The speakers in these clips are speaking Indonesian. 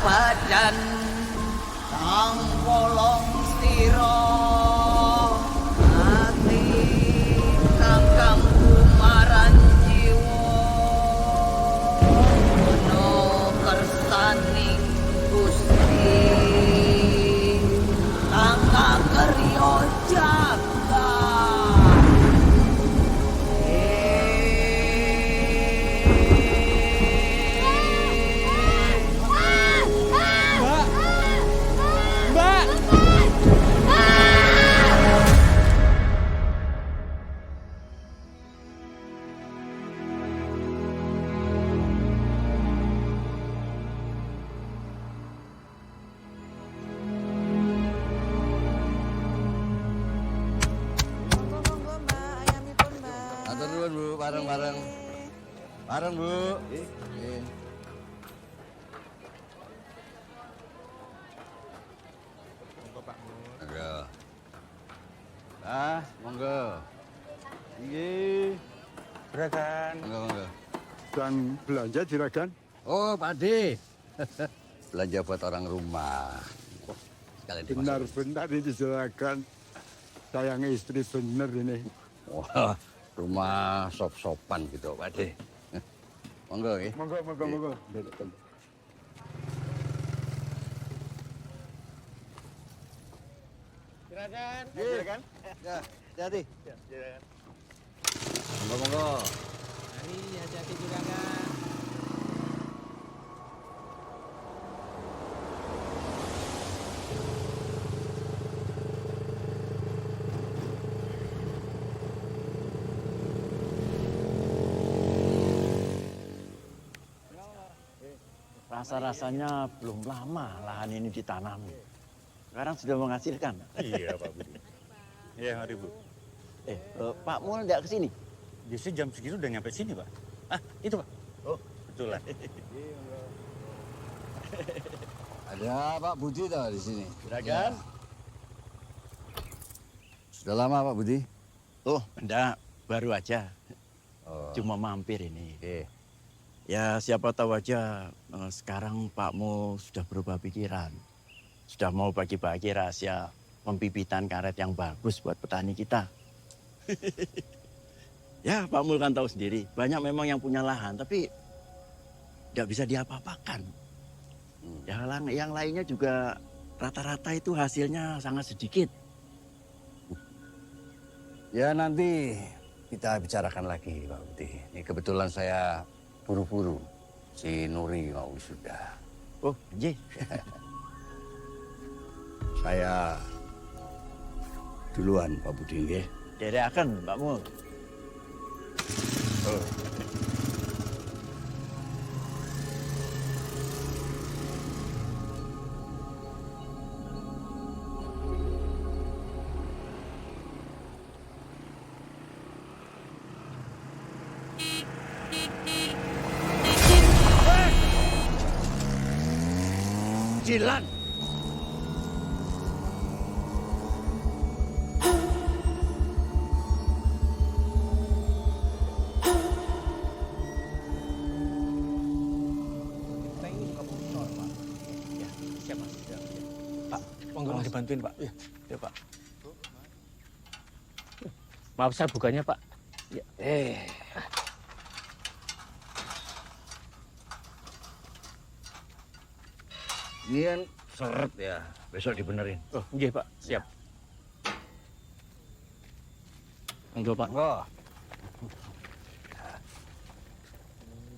badan sang wolong stiro ati kakang kumaran jiwa no kersaning gusti angka keryo jaga Bareng, Bu. Monggo, Pak Mun. Monggo. Monggo. Nggih. Juragan. Monggo. Dan belanja juragan? Oh, Pak Ade. Belanja buat orang rumah. Sekalian dimasukin. Benar-benar ini juragan. Sayang istri bener ini. Wah, rumah sop-sopan gitu, Pak Ade. Monggo, ya. Monggo. Juragan. Juragan. Ya, hati-hati. Juragan. Monggo. Mari hati-hati juragan. Rasa-rasanya belum lama lahan ini ditanami. Sekarang sudah menghasilkan. Iya, Pak Budi. Iya, mari, Bu. Pak Mul tidak ke sini? Biasanya jam segitu udah nyampe sini, Pak. Ah, itu, Pak. Oh, betulan. Ada Pak Budi tahu di sini. Juragan? Sudah lama Pak Budi? Oh, enggak. Baru aja. Oh. Cuma mampir ini. Oke. Ya, siapa tahu aja sekarang Pak Mul sudah berubah pikiran. Sudah mau bagi-bagi rahasia pembibitan karet yang bagus buat petani kita. Ya, Pak Mul kan tahu sendiri. Banyak memang yang punya lahan, tapi tidak bisa diapa-apakan. Yang lainnya juga rata-rata itu hasilnya sangat sedikit. Ya nanti kita bicarakan lagi Pak Budi. Ini kebetulan saya buru-buru. Si Nuri mau wisuda. Oh, Nji. Saya duluan Pak Budi nggih. Dereaken, Pak Mul. Oh. Jilan. Monggo dibantuin, Pak. Iya, Pak. Maaf saya bukanya, Pak. Ya. Ini kan seret ya. Besok dibenerin. Oh, nggih, Pak. Siap. Monggo, Pak. Wah.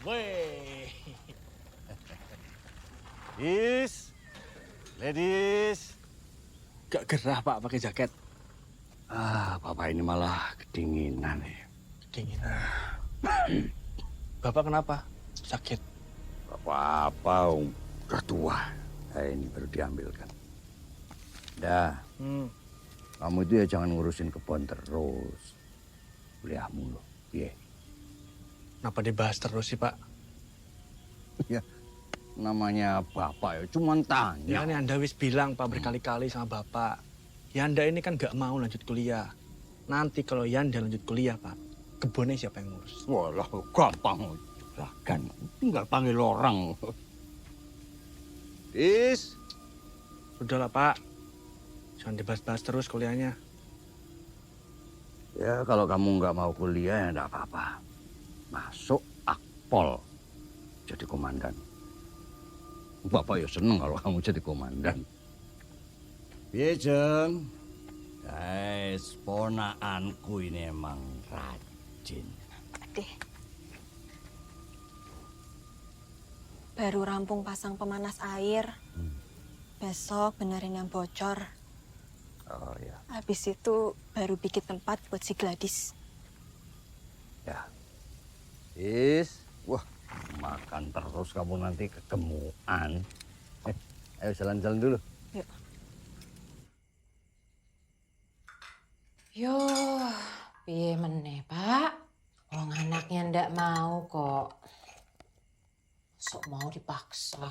Weh. Ladies. Gak gerah, Pak, pakai jaket. Bapak ini malah kedinginan nih. Kedinginan. Bapak kenapa? Sakit. Apa-apa, udah tua. Ini baru diambilkan. Dah, kamu itu ya jangan ngurusin kebun terus. Kuliahmu loh, iya. Kenapa dibahas terus sih, Pak? Ya, namanya bapak ya, cuman tanya. Ya kan Anda wis bilang, Pak, berkali-kali sama Bapak. Yanda ini kan gak mau lanjut kuliah. Nanti kalau Yanda lanjut kuliah, Pak, kebunnya siapa yang ngurus? Walah, gampang. Kan tinggal panggil orang. Is. Sudahlah Pak, jangan dibahas-bahas terus kuliahnya. Ya kalau kamu nggak mau kuliah ya nggak apa-apa. Masuk Akpol jadi komandan. Bapak ya seneng kalau kamu jadi komandan. Iya Jeng. Guys, ponaanku ini emang rajin. Deh. Baru rampung pasang pemanas air. Besok benerin yang bocor. Oh ya. Habis itu baru bikin tempat buat si Gladys. Ya. Is. Wah, makan terus kamu nanti kegemukan. Ayo jalan-jalan dulu. Yuk. Yo, piye meneh, Pak? Wong anaknya ndak mau kok. Sok mau dipaksa.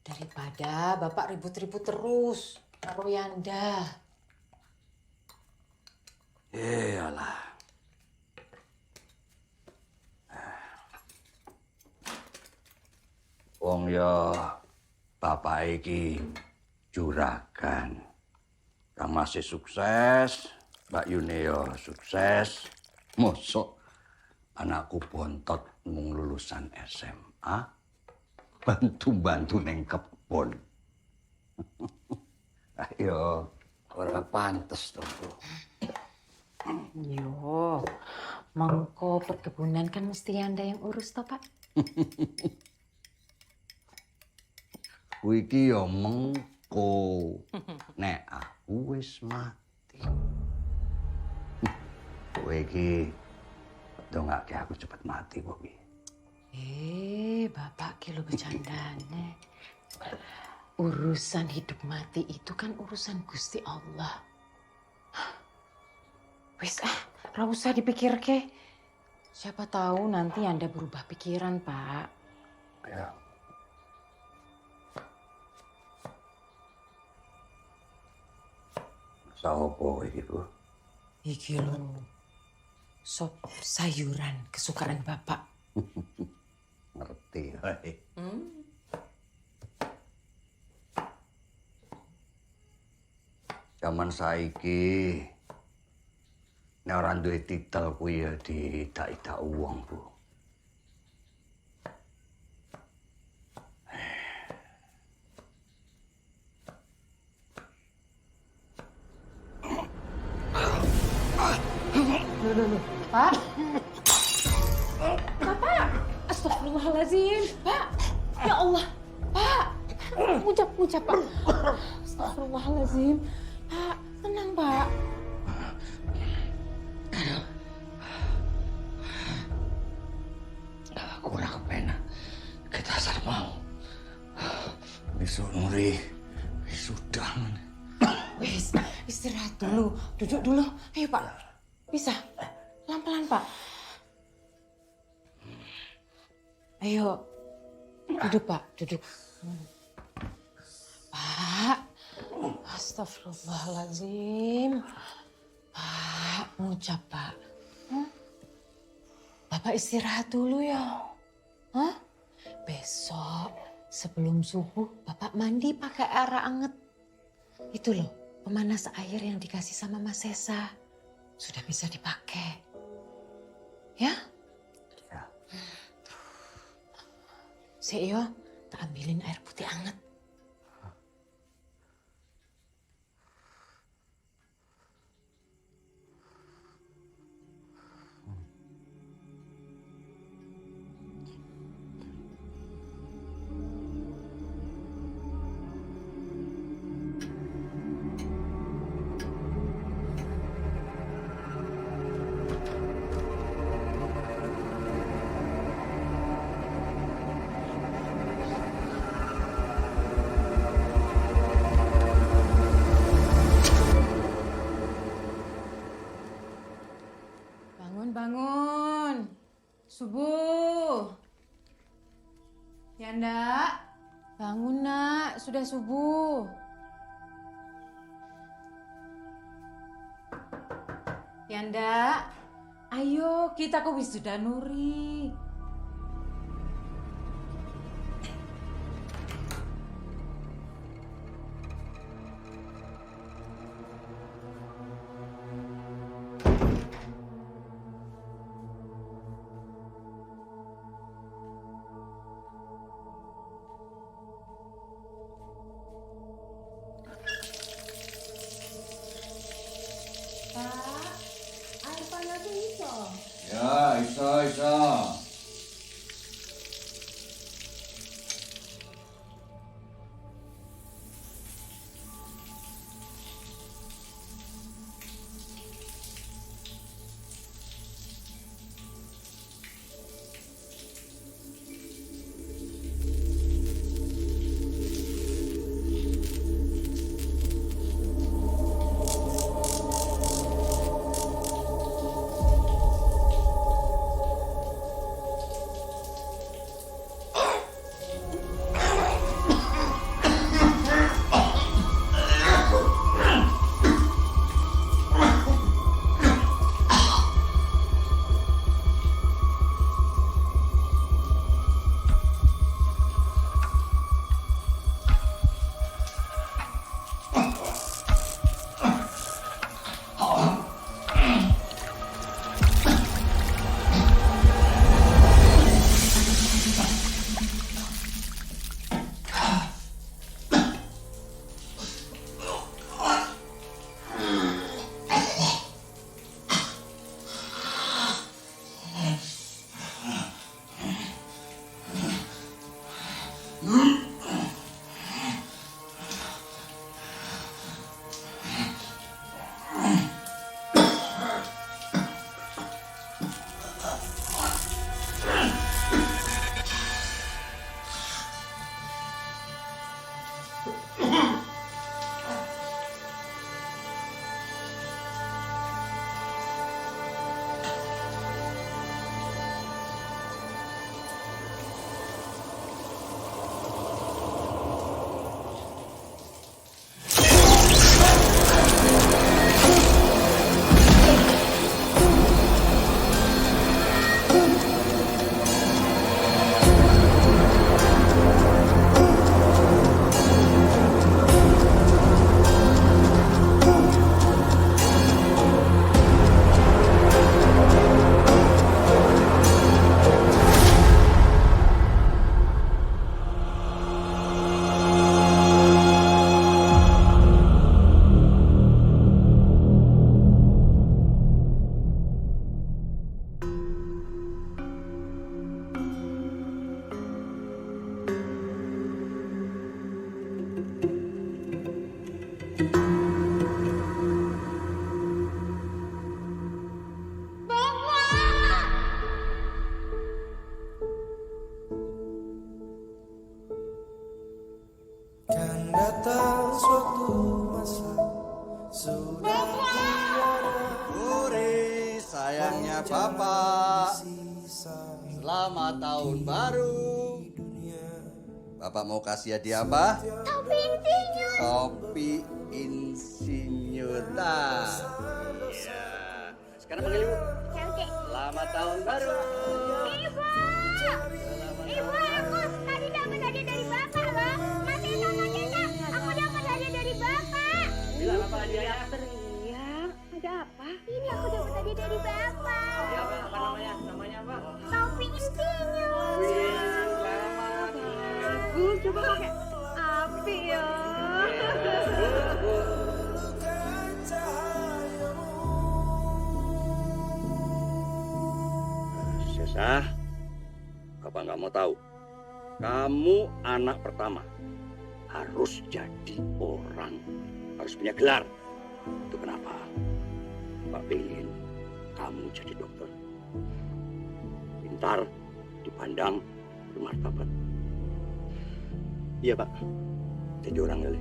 Daripada Bapak ribut-ribut terus karo Yanda. Iyalah. Wong ya bapak iki juragan. Kang masih sukses, Mbak Yune ya sukses. Mosok anakku bontot mung lulusan SMA. Bantu-bantu neng kebon. Ayo, ora pantes to. Yo, mengko perkebunan kan mesti Yanda yang urus toh, Pak? Kuwi iki ya mengko. Nek aku wis mati. Kowe iki dongake aku cepet mati, Bobi. Bapak kilo bercandane. Urusan hidup mati itu kan urusan Gusti Allah. Wis ra usah dipikir ke. Siapa tahu nanti Anda berubah pikiran, Pak. Ya. Sopo iki, Bu? Iki lho. Sop sayuran kesukaan Bapak. Ngerti, wae. Zaman saiki nek ora duwe titel kuwi ya didak-idak wong, Bu. Pak. Bapak. Astagfirullahaladzim. Pak. Ya Allah. Pak. Ucap, Pak. Astagfirullahaladzim. Pak, tenang, Pak. Aku ora kepenak. Kita asal mau. Besok Nuri sudah. Wis, istirahat dulu. Duduk dulu. Ayo, Pak. Bisa? Pelan-pelan, Pak. Ayo. Duduk, Pak. Duduk. Pak. Astagfirullahaladzim. Pak, ngucap, Pak. Bapak istirahat dulu ya. Hah? Besok sebelum subuh Bapak mandi pakai air anget. Itu loh, pemanas air yang dikasih sama Mas Sesa. Sudah bisa dipakai. Ya? Ya. Yo, tak ambilin air putih anget. Bangun. Subuh. Yanda. Bangun, Nak. Sudah subuh. Yanda. Ayo, kita ke wisuda Nuri. Raisa. Uri, sayangnya Bapak. Selamat tahun baru. Bapak mau kasih hadiah apa? Topi insinyur. Topi insinyur. Iya. Sekarang panggil Ibu. Oke. Selamat tahun baru. Ibu. Ibu, aku tadi dapat hadiah dari Bapak loh. Masih sama Cina. Aku dapat hadiah dari Bapak. Bilang apa hadiahnya? Teriak. Ada apa? Ini aku dapat hadiah dari Bapak. Apa namanya? Namanya apa? Topi insinyur. Bagus, coba pakai api ya. Sesa, Bapak nggak mau tahu. Kamu anak pertama, harus jadi orang, harus punya gelar. Itu kenapa Pak pengen kamu jadi dokter. Pintar, dipandang, bermartabat. Iya Pak, jadi orang lele.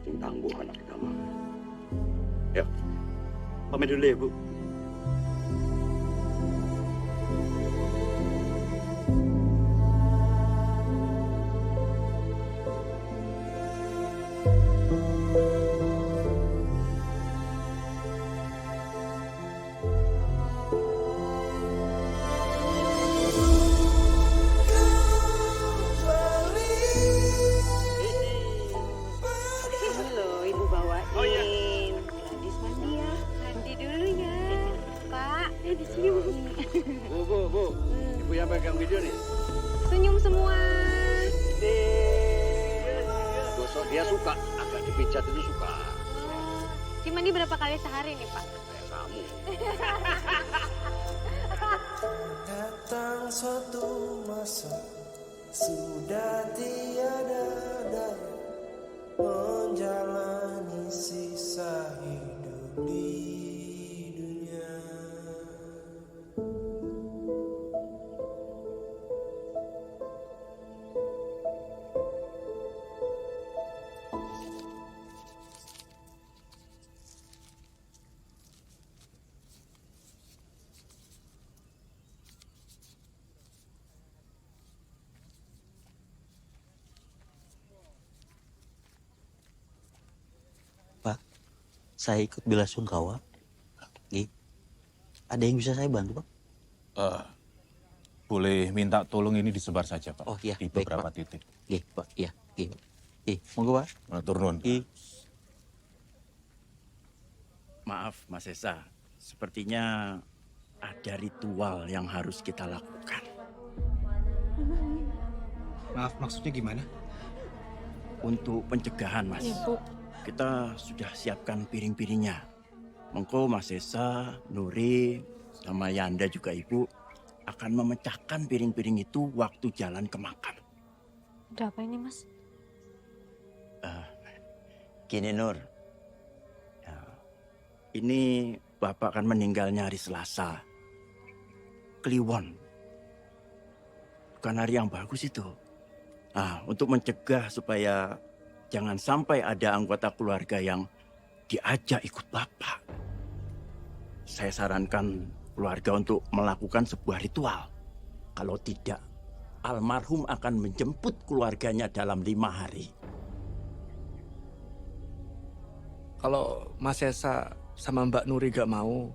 Sing tangguh anak pertama. Ya, pamit dulu ya Bu. Bu, Ibu yang pegang video nih. Senyum semua. Gosok dia suka, agak dipijat itu suka. Cimandi berapa kali sehari nih Pak? Kayak kamu. datang suatu masa sudah tiada daya menjalani sisa hidup di dunia. Saya ikut bela sungkawa. Ada yang bisa saya bantu, Pak? Boleh minta tolong ini disebar saja, Pak. Oh iya, di baik, beberapa Pak. titik. Pak. Iya. Monggo, Pak. Turun. Maaf, Mas Esa. Sepertinya ada ritual yang harus kita lakukan. Maaf, maksudnya gimana? Untuk pencegahan, Mas. Ibu. Kita sudah siapkan piring-piringnya. Mengko Mas Esa, Nuri, sama Yanda juga Ibu akan memecahkan piring-piring itu waktu jalan ke makam. Ada apa ini, Mas? Gini Nur, ya, ini Bapak akan meninggalnya hari Selasa. Kliwon. Bukan hari yang bagus itu. Nah, untuk mencegah supaya jangan sampai ada anggota keluarga yang diajak ikut Bapak. Saya sarankan keluarga untuk melakukan sebuah ritual. Kalau tidak, almarhum akan menjemput keluarganya dalam 5 hari. Kalau Mas Esa sama Mbak Nuri gak mau,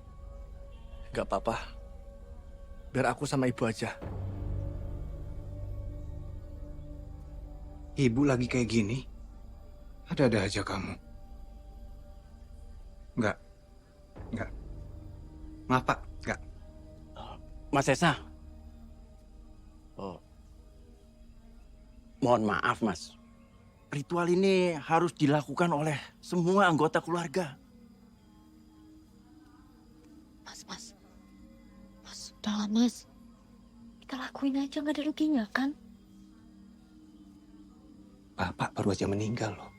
gak apa-apa. Biar aku sama Ibu aja. Ibu lagi kayak gini? Ada-ada aja kamu. Enggak. Maaf, Pak. Enggak. Mas Esa. Mohon maaf, Mas. Ritual ini harus dilakukan oleh semua anggota keluarga. Mas, sudahlah, Mas. Kita lakuin aja, nggak ada ruginya, kan? Bapak baru aja meninggal loh.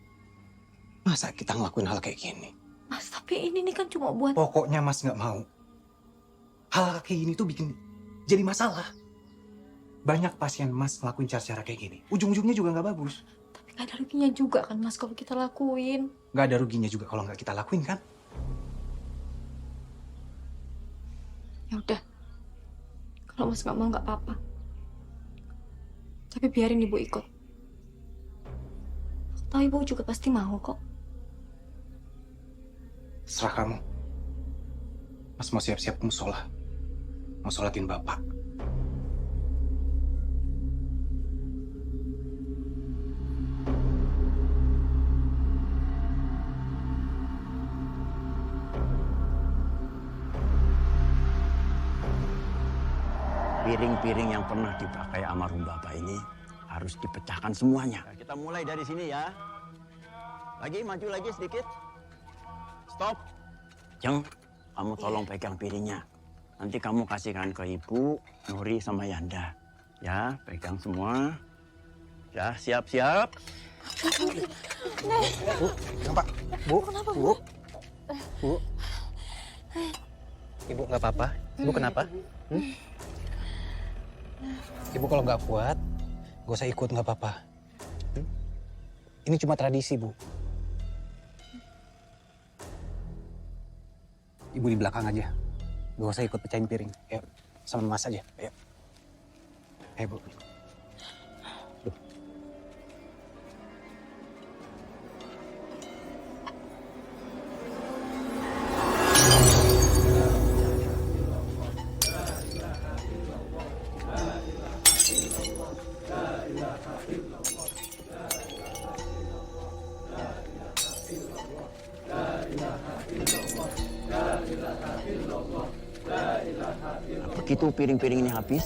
Masa kita ngelakuin hal kayak gini? Mas, tapi ini nih kan cuma buat... Pokoknya Mas nggak mau. Hal kayak gini tuh bikin jadi masalah. Banyak pasien Mas ngelakuin cara-cara kayak gini. Ujung-ujungnya juga nggak bagus. Tapi nggak ada ruginya juga kan, Mas, kalau kita lakuin. Nggak ada ruginya juga kalau nggak kita lakuin, kan? Ya udah. Kalau Mas nggak mau, nggak apa-apa. Tapi biarin Ibu ikut. Tahu Ibu juga pasti mau kok. Serah kamu. Mas mau siap-siap ke musola. Mau sholatin Bapak. Piring-piring yang pernah dipakai almarhum Bapak ini harus dipecahkan semuanya. Kita mulai dari sini ya. Lagi, maju lagi sedikit. Stop. Jeng, kamu tolong pegang piringnya. Nanti kamu kasihkan ke Ibu, Nuri, sama Yanda. Ya, pegang semua. Ya, siap-siap. Bu, kenapa? Bu, Kenapa, Bu? Bu? Ibu nggak apa-apa? Ibu kenapa? Ibu kalau nggak kuat, gak usah ikut, nggak apa-apa. Ini cuma tradisi, Bu. Ibu di belakang aja. Gak usah ikut pecahin piring. Ayo, sama Mas aja. Ayo. Ayo, Bu. Duh. Begitu piring-piring ini habis,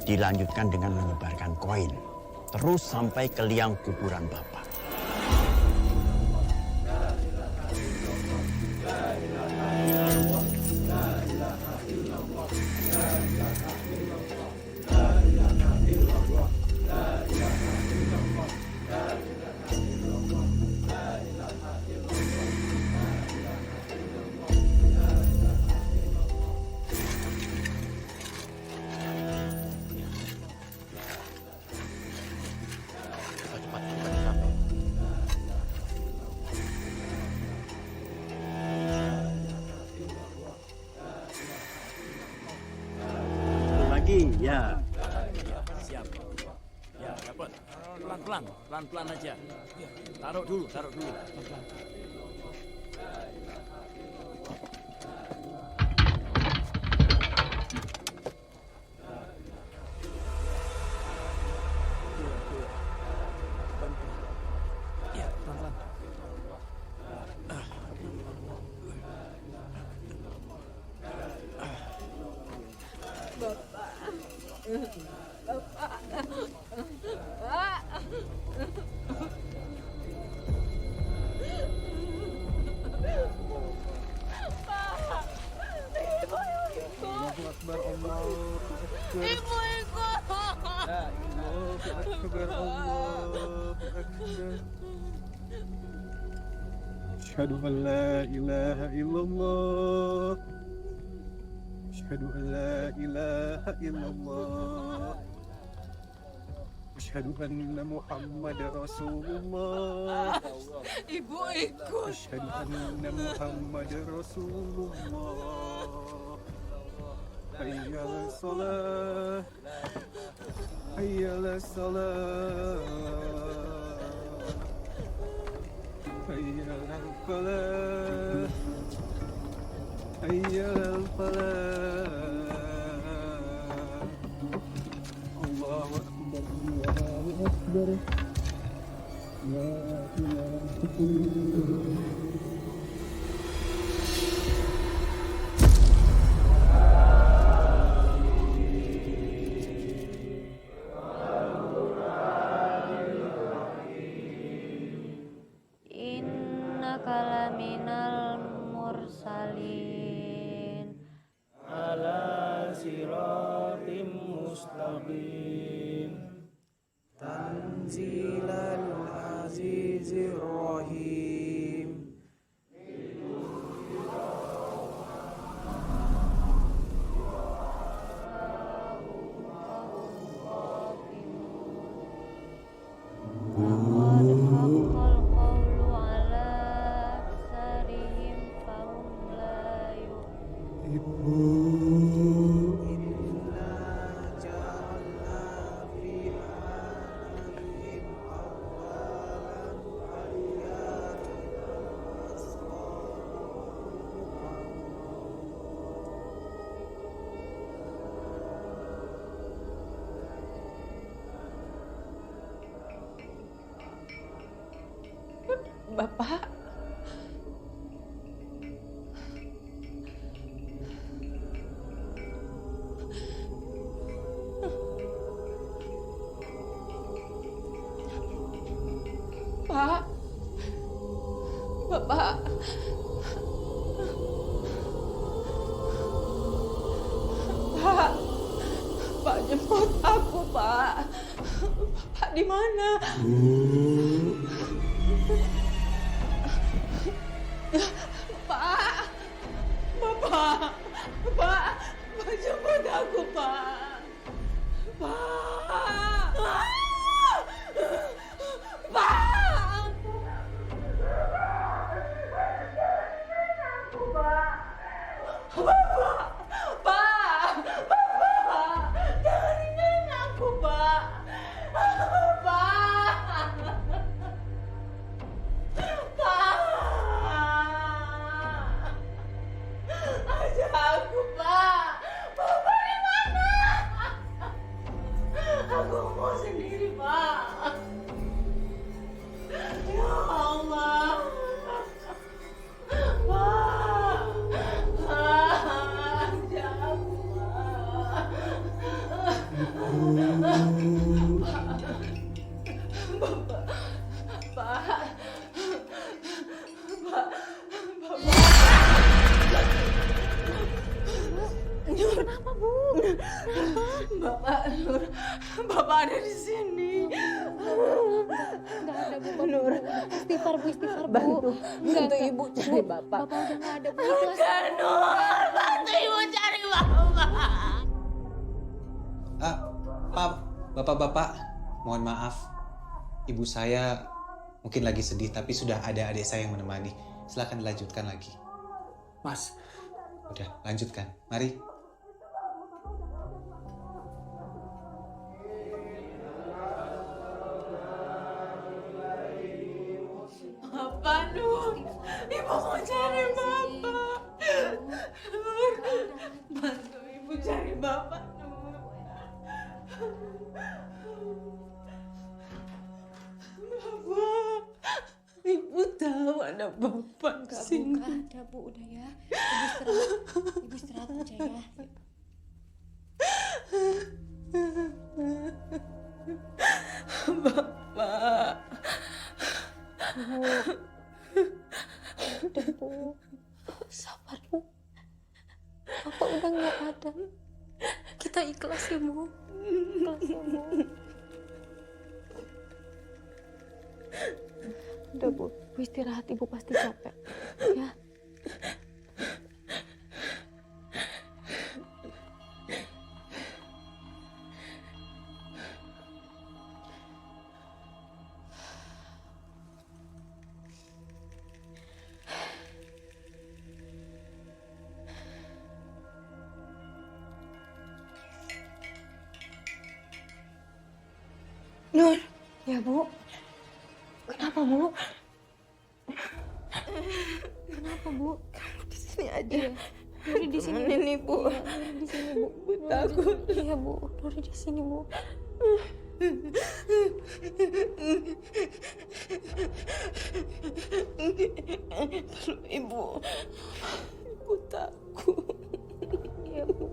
dilanjutkan dengan menyebarkan koin. Terus sampai ke liang kuburan Bapak. lagi, ya. Siap. Ya, dapat. Pelan-pelan aja. Taruh dulu. Ya, pelan-pelan. Asyhadu an la ilaha illallah. Asyhadu an la ilaha illallah. Asyhadu anna Muhammadar Rasulullah. Ibu ikut. Asyhadu anna Muhammadar Rasulullah. Hayya 'alas shalah. Hayya 'alas shalah. Hayya 'alal falah. Hayya 'alal falah. Allahu akbar. Allahu akbar. La ilaha illallah. Innaka laminal mursalin ala siratim mustaqim tanzilal azizir rahim. Bapak. Pak. Bapak. Pak. Pak, jemput aku, Pak. Bapak di mana? Pak, Bapak, Pak, jemput aku, Pak. Pak, Pak. Bapak, jangan tinggalin aku, Pak. Aku, Pak. Bapak di mana? Aku mau sendiri, Pak. Ya Allah. Pak. Ajak aku, Pak. Bapak. Pak. Kenapa, Bu? Bapak Nur, Bapak ada di sini. Nggak ada, Bu. Nur, istighfar, Bu. Bantu Ibu cari Bapak. Bapak udah nggak ada, Bu. Bukan, Nur, bantu Ibu cari Bapak. Bapak-bapak, mohon maaf. Ibu saya mungkin lagi sedih, tapi sudah ada adik saya yang menemani. Silakan dilanjutkan lagi. Mas. Udah, lanjutkan. Mari. Bapak, Nur. Ibu mau cari Bapak. Nur, bantu Ibu cari Bapak, Nur. Bapak, Ibu tahu ada Bapak di sini. Enggak ada, Bu. Udah ya. Ibu istirahat aja ya. Bapak. Bu. Udah, Bu. Sabar, Bu. Bapak udah nggak ada. Kita ikhlas ya, Bu. Ikhlas ya, Bu. Udah, Bu. Bu istirahat. Ibu pasti capek. Ya. Nur. Ya, Bu. Kenapa, Bu? Kenapa, Bu? Kamu di sini aja. Nuri di sini. Temenin Ibu. Iya, Nuri di sini, Bu. Ibu takut. Iya, Bu. Nuri di sini, Bu. Peluk Ibu. Ibu takut. Iya, Bu.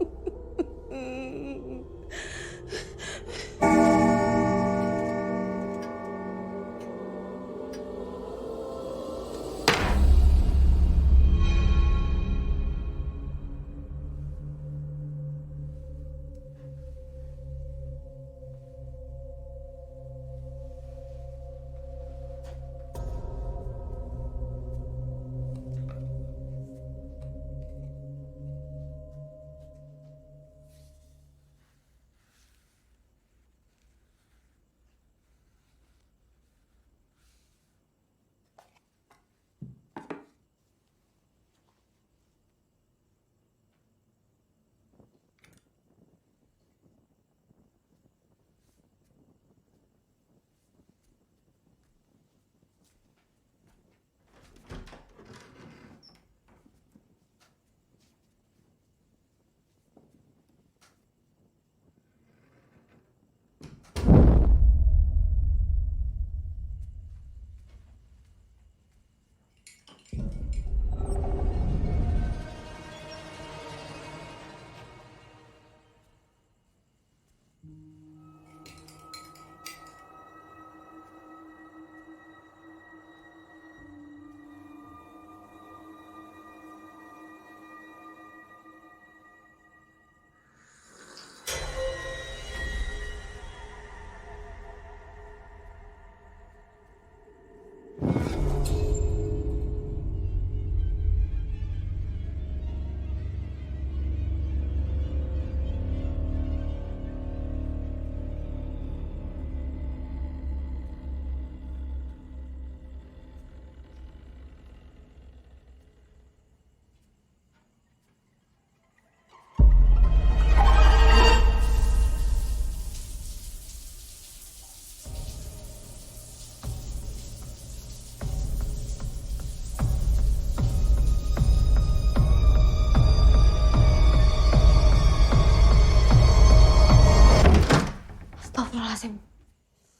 Astagfirullahaladzim.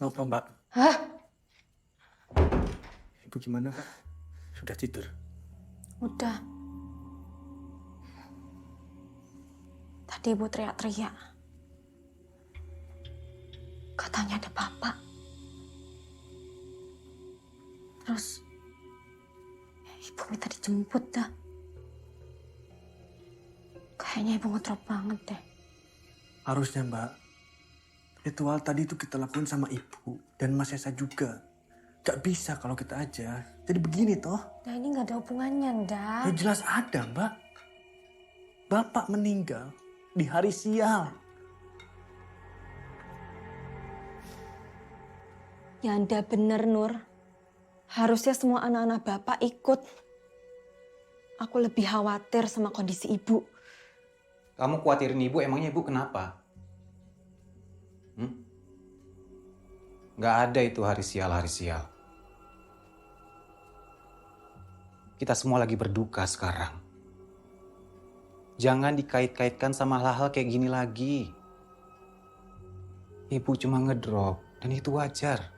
Apa, Mbak? Hah? Ibu gimana, Kak? Sudah tidur? Udah. Tadi Ibu teriak-teriak. Katanya ada Bapak. Terus Ibu minta dijemput dah. Kayaknya Ibu ngedrop banget deh. Harusnya, Mbak. Ritual tadi itu kita lakuin sama Ibu dan Mas Esa juga. Gak bisa kalau kita aja. Jadi begini toh. Nah ini gak ada hubungannya, Nda. Ya jelas ada, Mbak. Bapak meninggal di hari sial. Ya Anda bener, Nur. Harusnya semua anak-anak Bapak ikut. Aku lebih khawatir sama kondisi Ibu. Kamu khawatirin Ibu, emangnya Ibu kenapa? Nggak ada itu hari sial. Kita semua lagi berduka sekarang. Jangan dikait-kaitkan sama hal-hal kayak gini lagi. Ibu cuma ngedrop, dan itu wajar.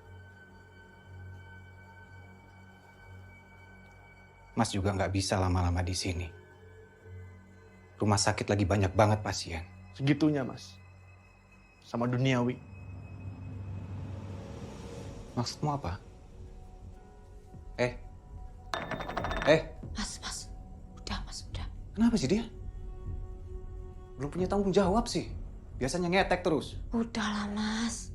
Mas juga nggak bisa lama-lama di sini. Rumah sakit lagi banyak banget pasien. Segitunya, Mas. Sama duniawi. Maksudmu apa? Mas. Udah, Mas, udah. Kenapa sih dia? Belum punya tanggung jawab sih. Biasanya ngetek terus. Udahlah, Mas.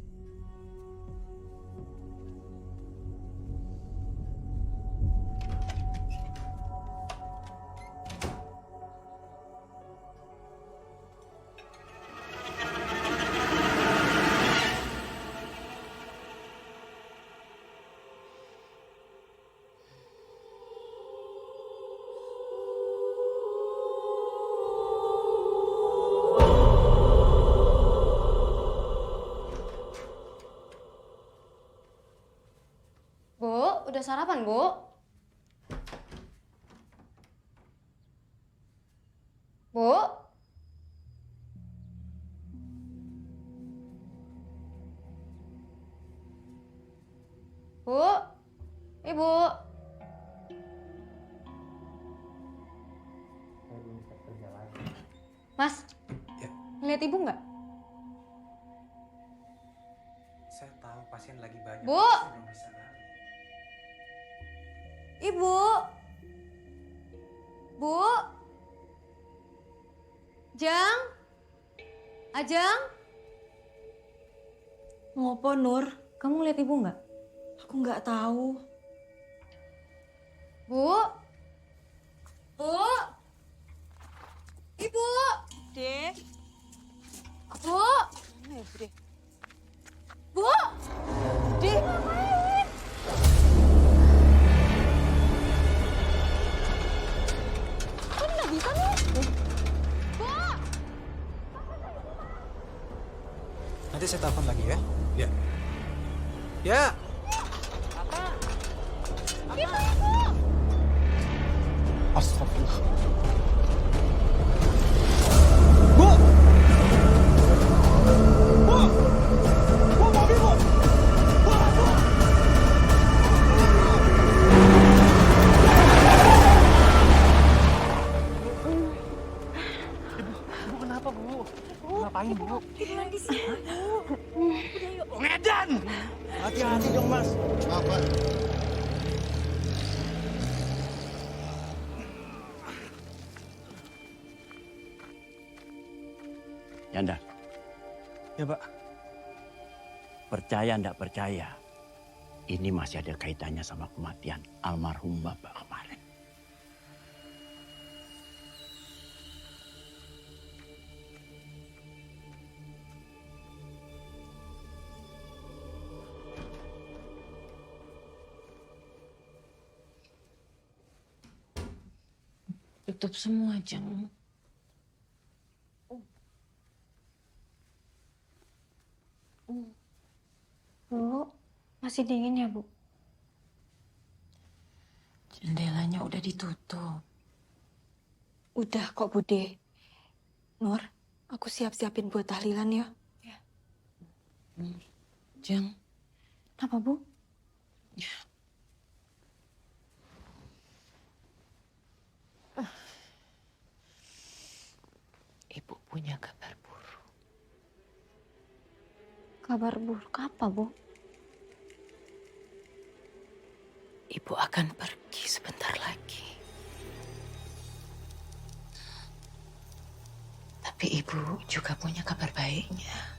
Bu, udah sarapan, Bu? Bu? Bu? Ibu? Mas, ngeliat ibu nggak? Saya tahu pasien lagi banyak. Bu? Saya belum bisa lari. Ibu? Bu? Jang? Ajang? Ngopo, Nur? Kamu lihat ibu nggak? Aku nggak tahu. Bu? Bu? Ibu? Deh. Bu? Mana ya, Bu, Deh? Bu? Deh, ngapain? Kok ini nggak bisa nih? Bu? Nanti saya telepon lagi ya. Ya. Ya. Ibu! Astagfirullah. Kenapa, Bu? Ngapain, Bu? Tiduran di sini, Bu. Udah yuk. Ngedan! Hati-hati dong, Mas. Apa? Yanda, Ya, Pak. percaya ndak percaya, ini masih ada kaitannya sama kematian almarhum Bapak kemarin. Tutup semua, Jang. Bu, masih dingin ya, Bu? Jendelanya udah ditutup. Udah kok, Bude. Nur, aku siap-siapin buat tahlilan ya. Jang, Apa, Bu? Ibu punya kabar buruk. Kabar buruk apa, Bu? Ibu akan pergi sebentar lagi. Tapi ibu juga punya kabar baiknya.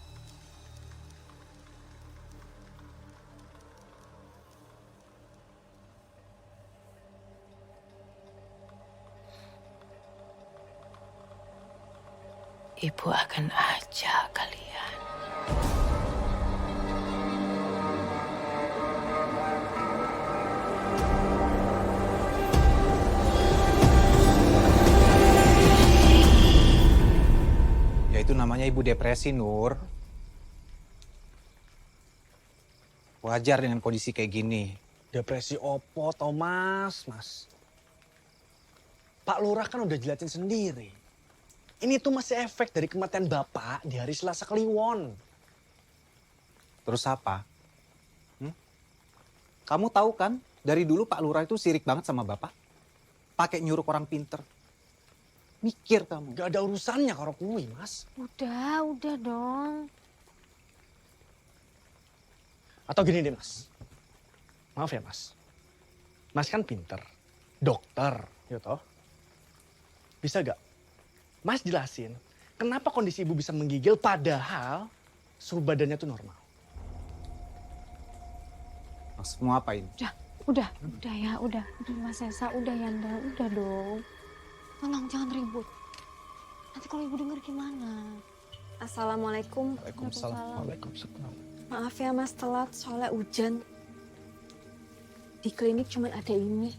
Ibu akan ajak kalian. Ya itu namanya ibu depresi, Nur. Wajar dengan kondisi kayak gini. Depresi opo, Thomas, Mas? Pak Lurah kan udah jelasin sendiri. Ini tuh masih efek dari kematian Bapak di hari Selasa Kliwon. Terus apa? Kamu tahu kan, dari dulu Pak Lurah itu sirik banget sama Bapak. Pakai nyuruh orang pinter. Mikir kamu. Gak ada urusannya karo kuwi, Mas. Udah dong. Atau gini deh, Mas. Maaf ya, Mas. Mas kan pinter. Dokter, ya toh. Bisa gak Mas jelasin kenapa kondisi ibu bisa menggigil padahal suhu badannya tuh normal? Maksud mau apa ini? Udah Mas Esa, udah Yanda, udah dong. Tolong jangan ribut. Nanti kalau ibu denger gimana? Assalamualaikum. Waalaikumsalam. Maaf ya Mas telat, soalnya hujan. Di klinik cuma ada ini.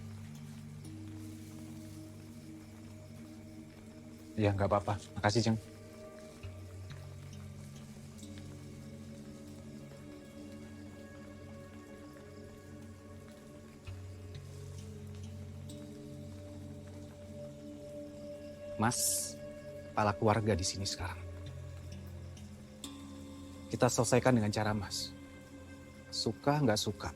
Ya nggak apa-apa. Makasih, Jeng. Mas, kepala keluarga di sini sekarang. Kita selesaikan dengan cara Mas. Suka nggak suka.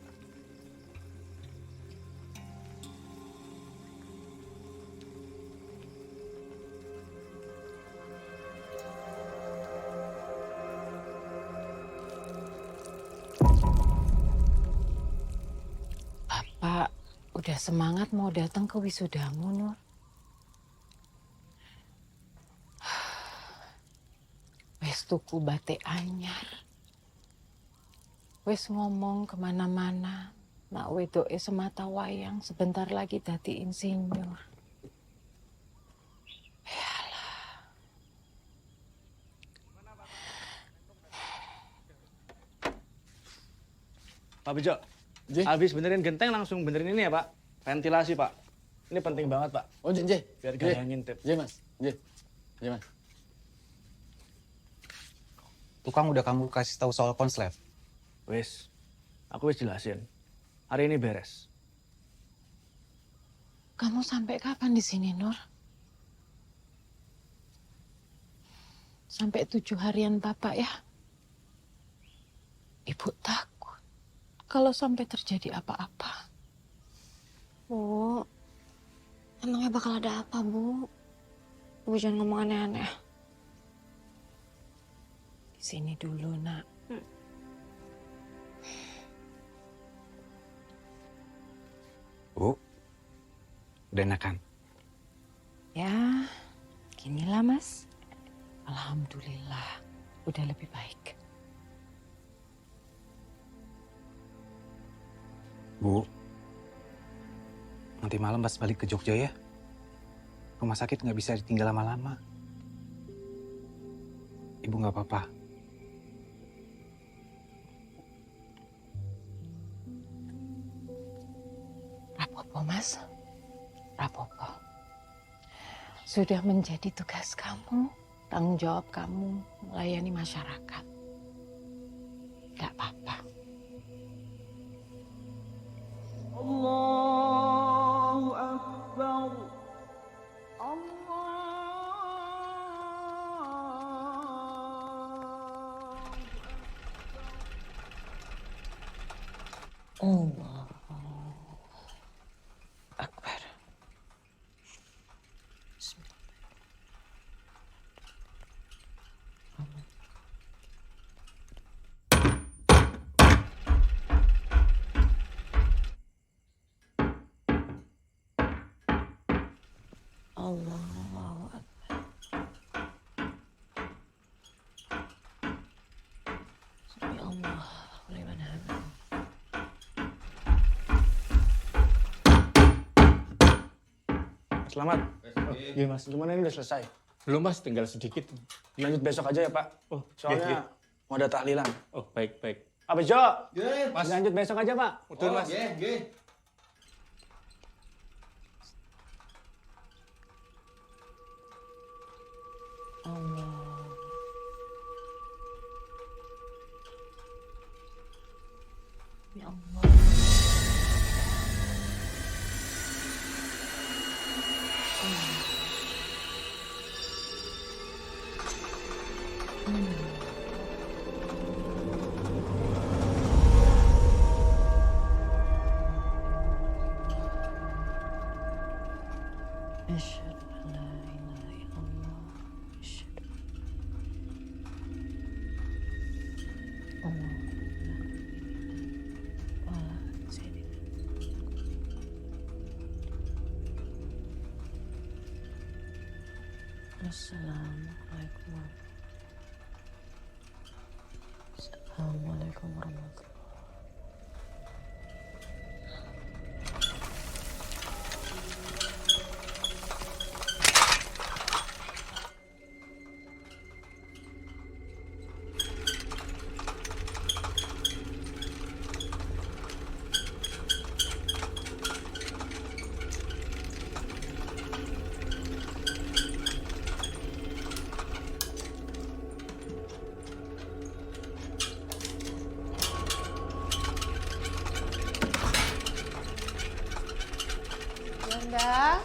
Bapak udah semangat mau datang ke wisudamu, Nur. Wes tuku batik anyar. Wes ngomong kemana-mana. Nak wedoke semata wayang sebentar lagi dadi insinyur. Pak Bejo, habis benerin genteng langsung benerin ini ya Pak. Ventilasi Pak. Ini penting banget Pak. Oh, J. Biar gak ada yang ngintip. J, Mas. J, Mas. Tukang udah kamu kasih tahu soal konslet. Wes, aku wes jelasin. Hari ini beres. Kamu sampai kapan di sini, Nur? Sampai 7 harian Bapak ya? Ibu takut kalau sampai terjadi apa-apa. Bu, emangnya bakal ada apa, Bu? Ibu jangan ngomong aneh-aneh. Di sini dulu, Nak. Bu, udah enakan? Ya, ginilah Mas. Alhamdulillah, udah lebih baik. Bu, nanti malam pas balik ke Jogja ya. Rumah sakit nggak bisa ditinggal lama-lama. Ibu nggak apa-apa. Rapopo, Mas. Rapopo. Sudah menjadi tugas kamu, tanggung jawab kamu melayani masyarakat. Gak apa-apa. Allahu Akbar. Allah Akbar. Allahu Akbar. Sami Allah liman hamid. Selamat. Iya Mas, gimana ini udah selesai? Belum Mas, tinggal sedikit. Lanjut besok aja ya Pak. Soalnya mau ada tahlilan. Oh, baik. Pak Bejo, Mas. lanjut besok aja Pak. Betul, Mas. Allah. Ya Allah. Asyhadu an la ilaha illallah. Asyhadu Assalamualaikum warahmatullahi. Yanda,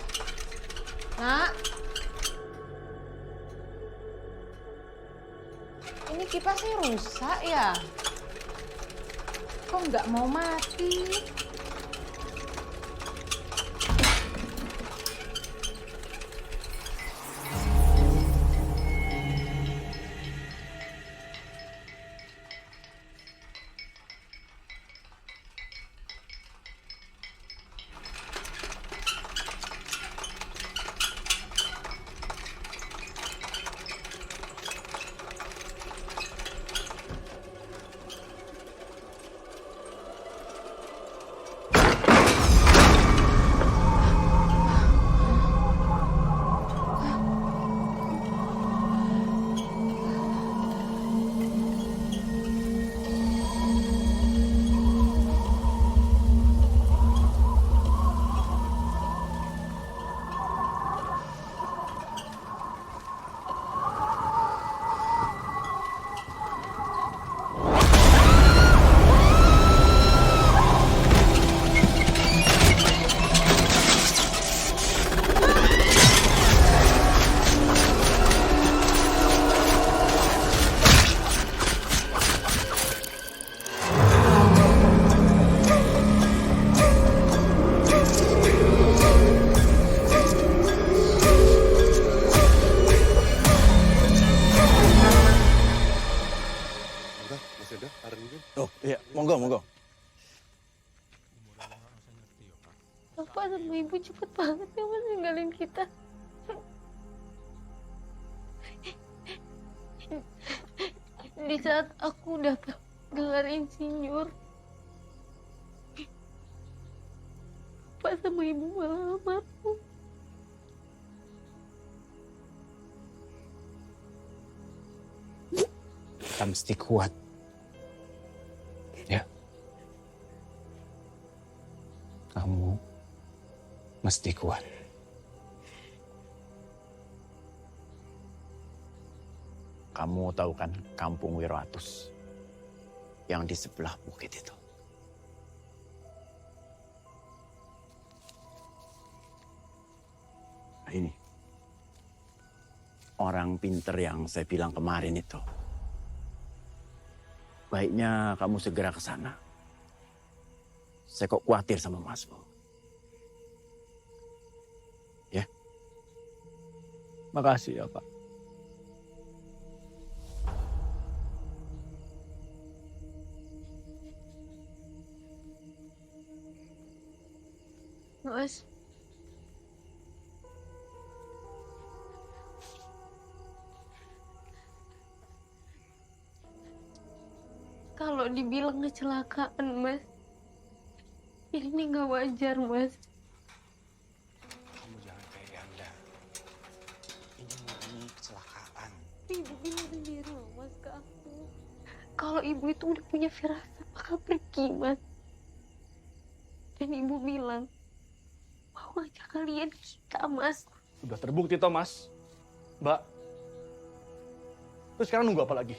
Nak, ini kipasnya rusak ya? Kok nggak mau mati? Oh iya, monggo. Bapak sama ibu cepet banget ya mas ninggalin kita. Di saat aku dapat gelar insinyur, Bapak sama ibu malah almarhum. Kita mesti kuat. Ya. Kamu mesti kuat. Kamu tahu kan kampung Wiroatus yang di sebelah bukit itu? Nah, ini orang pinter yang saya bilang kemarin itu. Baiknya kamu segera ke sana. Saya kok khawatir sama Masmu. Ya. Makasih ya, Pak. Mas, kalau dibilang kecelakaan, Mas, ini nggak wajar, Mas. Kamu jangan kayak Yanda. Ini murni kecelakaan. Ibu bilang sendiri loh, Mas, ke aku. Kalau ibu itu udah punya firasat, bakal pergi, Mas. Dan ibu bilang, mau ngajak kalian kita, Mas. Sudah terbukti, Thomas. Mbak. Terus sekarang nunggu apa lagi?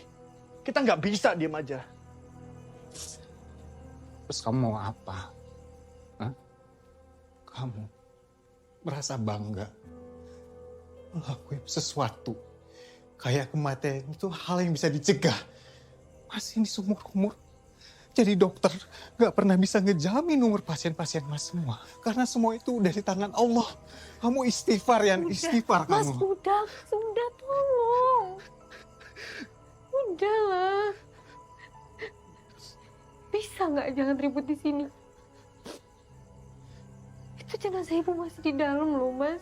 Kita nggak bisa diam aja. Terus kamu mau apa? Hah? Kamu merasa bangga melakukan sesuatu kayak kematian itu hal yang bisa dicegah. Masih ini seumur umur. jadi dokter gak pernah bisa ngejamin umur pasien-pasien Mas semua. Karena semua itu udah di tangan Allah. Kamu istighfar, Yan. Istighfar Mas, kamu. udah tolong. Udahlah. Bisa nggak jangan ribut di sini? Itu jenazah ibu masih di dalam loh, Mas.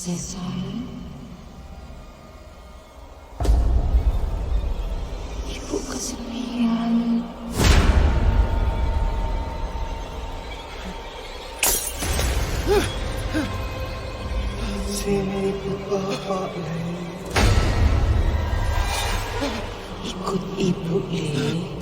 Sayang, ibu kesepian. Sini bapak, Ikut ibu, Le.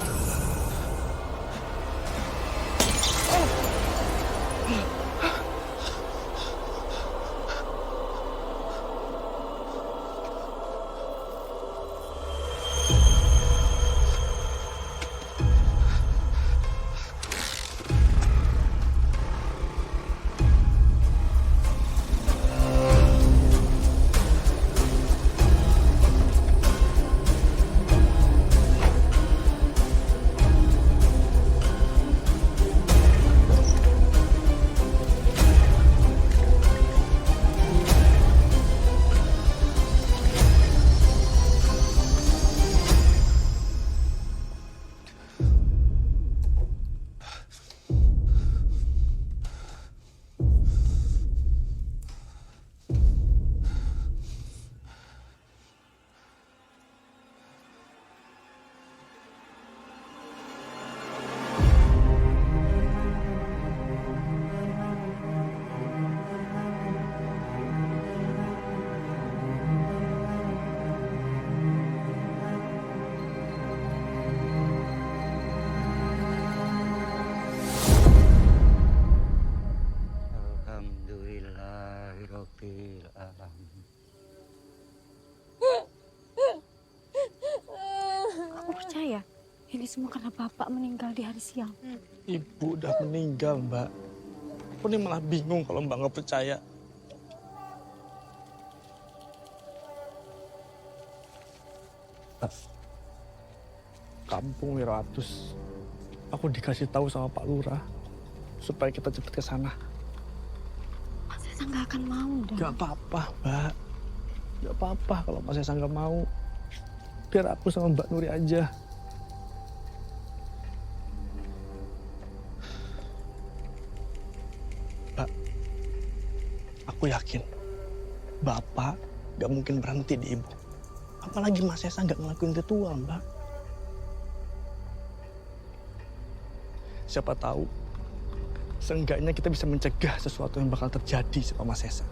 Alhamdulillahirabbil alamin. Aku percaya ini semua karena bapak meninggal di hari siang. Ibu udah meninggal, Mbak. Aku nih malah bingung kalau Mbak nggak percaya. Kampung Wiratus. Aku dikasih tahu sama Pak Lurah supaya kita cepat ke sana. Mas Esa nggak akan mau dong. Gak apa-apa, Mbak. Gak apa-apa kalau Mas Esa nggak mau. Biar aku sama Mbak Nuri aja. Mbak, aku yakin Bapak gak mungkin berhenti di Ibu. Apalagi Mas Esa gak ngelakuin ritual, Mbak. Siapa tahu, seenggaknya kita bisa mencegah sesuatu yang bakal terjadi sama Mas Esa.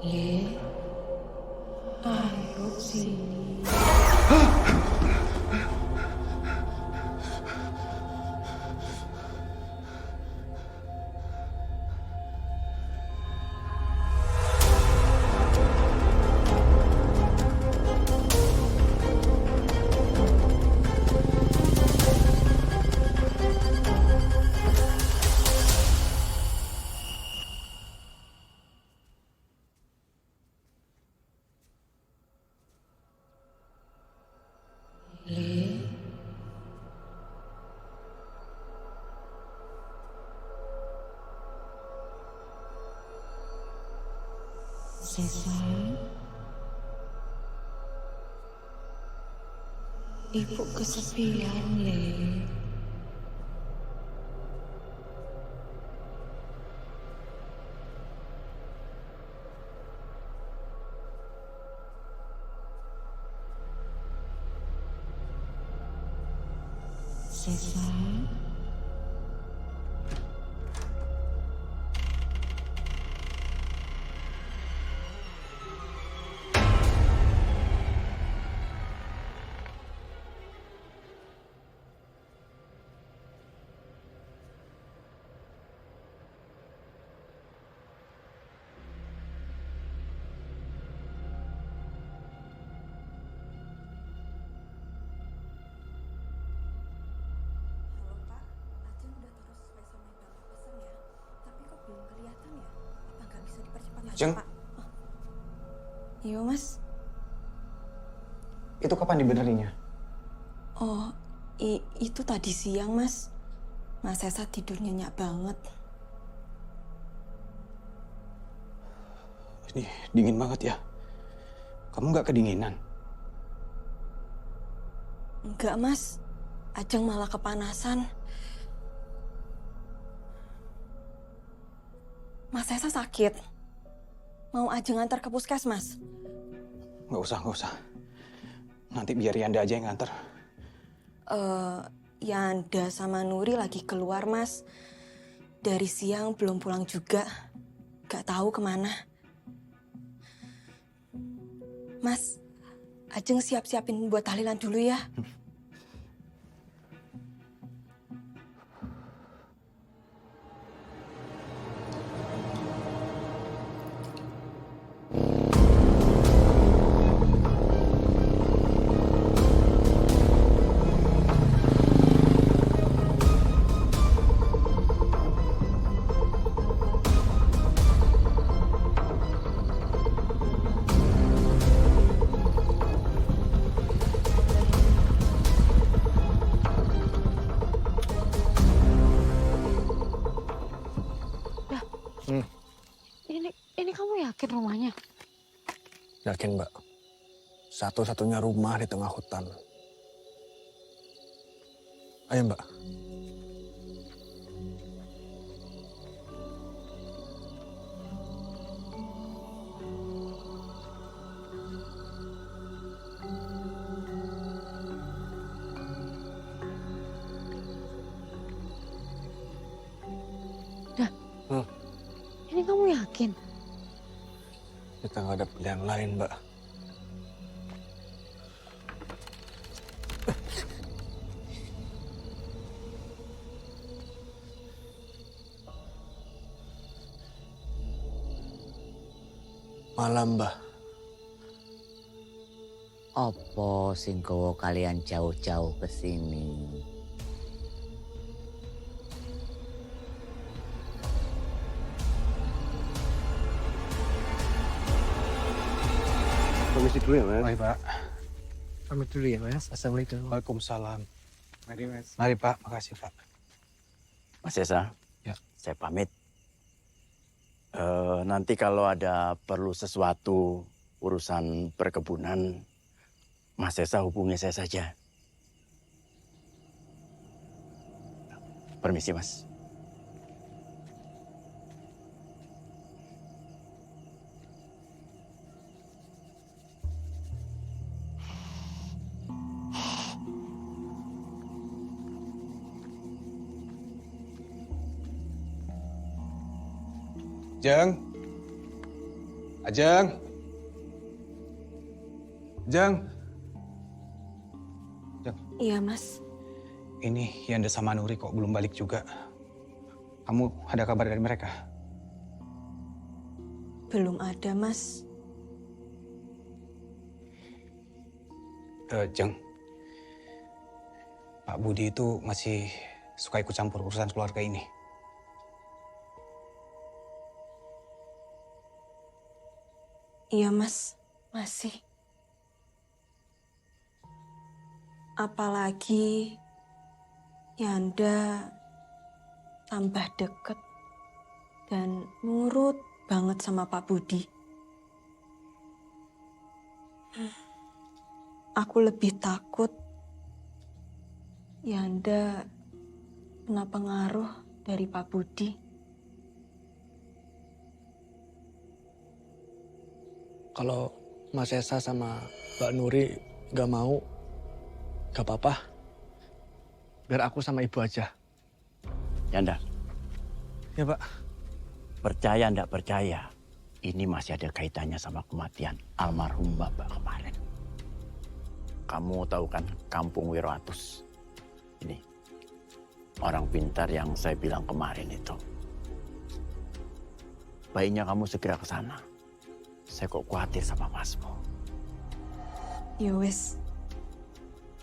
Le, ayo sini. Le, Sesa, Ibu kesepian, Le. Sesa, Jeng, Iya, Mas. itu kapan dibenerinnya? Oh, itu tadi siang, Mas. Mas Esa tidur nyenyak banget. Ini dingin banget ya. Kamu nggak kedinginan? Enggak, Mas. Ajeng malah kepanasan. Mas Esa sakit. Mau Ajeng ngantar ke puskesmas? Nggak usah. Nanti biar Yanda aja yang nganter. Yanda sama Nuri lagi keluar, Mas. Dari siang belum pulang juga. Gak tahu kemana. Mas, Ajeng siap-siapin buat tahlilan dulu ya. Ini kamu yakin rumahnya? Yakin, Mbak. Satu-satunya rumah di tengah hutan. Ayo, Mbak. Ini kamu yakin? Kita nggak ada pilihan lain, Mbak. Malam, Mbah. Apa sing gawa kalian jauh-jauh ke sini? Permisi dulu ya, Mas. Mari, Pak. Pamit dulu ya, Mas. Assalamualaikum. Waalaikumsalam. Mari, Mas. Mari, Pak. Makasih, Pak. Mas Esa, Ya. saya pamit. Nanti kalau ada perlu sesuatu urusan perkebunan, Mas Esa hubungi saya saja. Permisi, Mas. Ajeng. Ajeng. Ajeng. Iya, Mas. Ini Yanda sama Nuri kok belum balik juga. Kamu ada kabar dari mereka? Belum ada, Mas. Jeng. Pak Budi itu masih suka ikut campur urusan keluarga ini. Iya, Mas. Masih. Apalagi Yanda tambah deket dan nurut banget sama Pak Budi. Aku lebih takut Yanda kena pengaruh dari Pak Budi. Kalau Mas Esa sama Mbak Nuri nggak mau, nggak apa-apa. Biar aku sama ibu aja. Yanda. Ya, Pak. Percaya ndak percaya, ini masih ada kaitannya sama kematian almarhum Bapak kemarin. Kamu tahu kan Kampung Wiroatus? Ini orang pintar yang saya bilang kemarin itu. Baiknya kamu segera ke sana. Saya kok khawatir sama Masmu. Ya wes,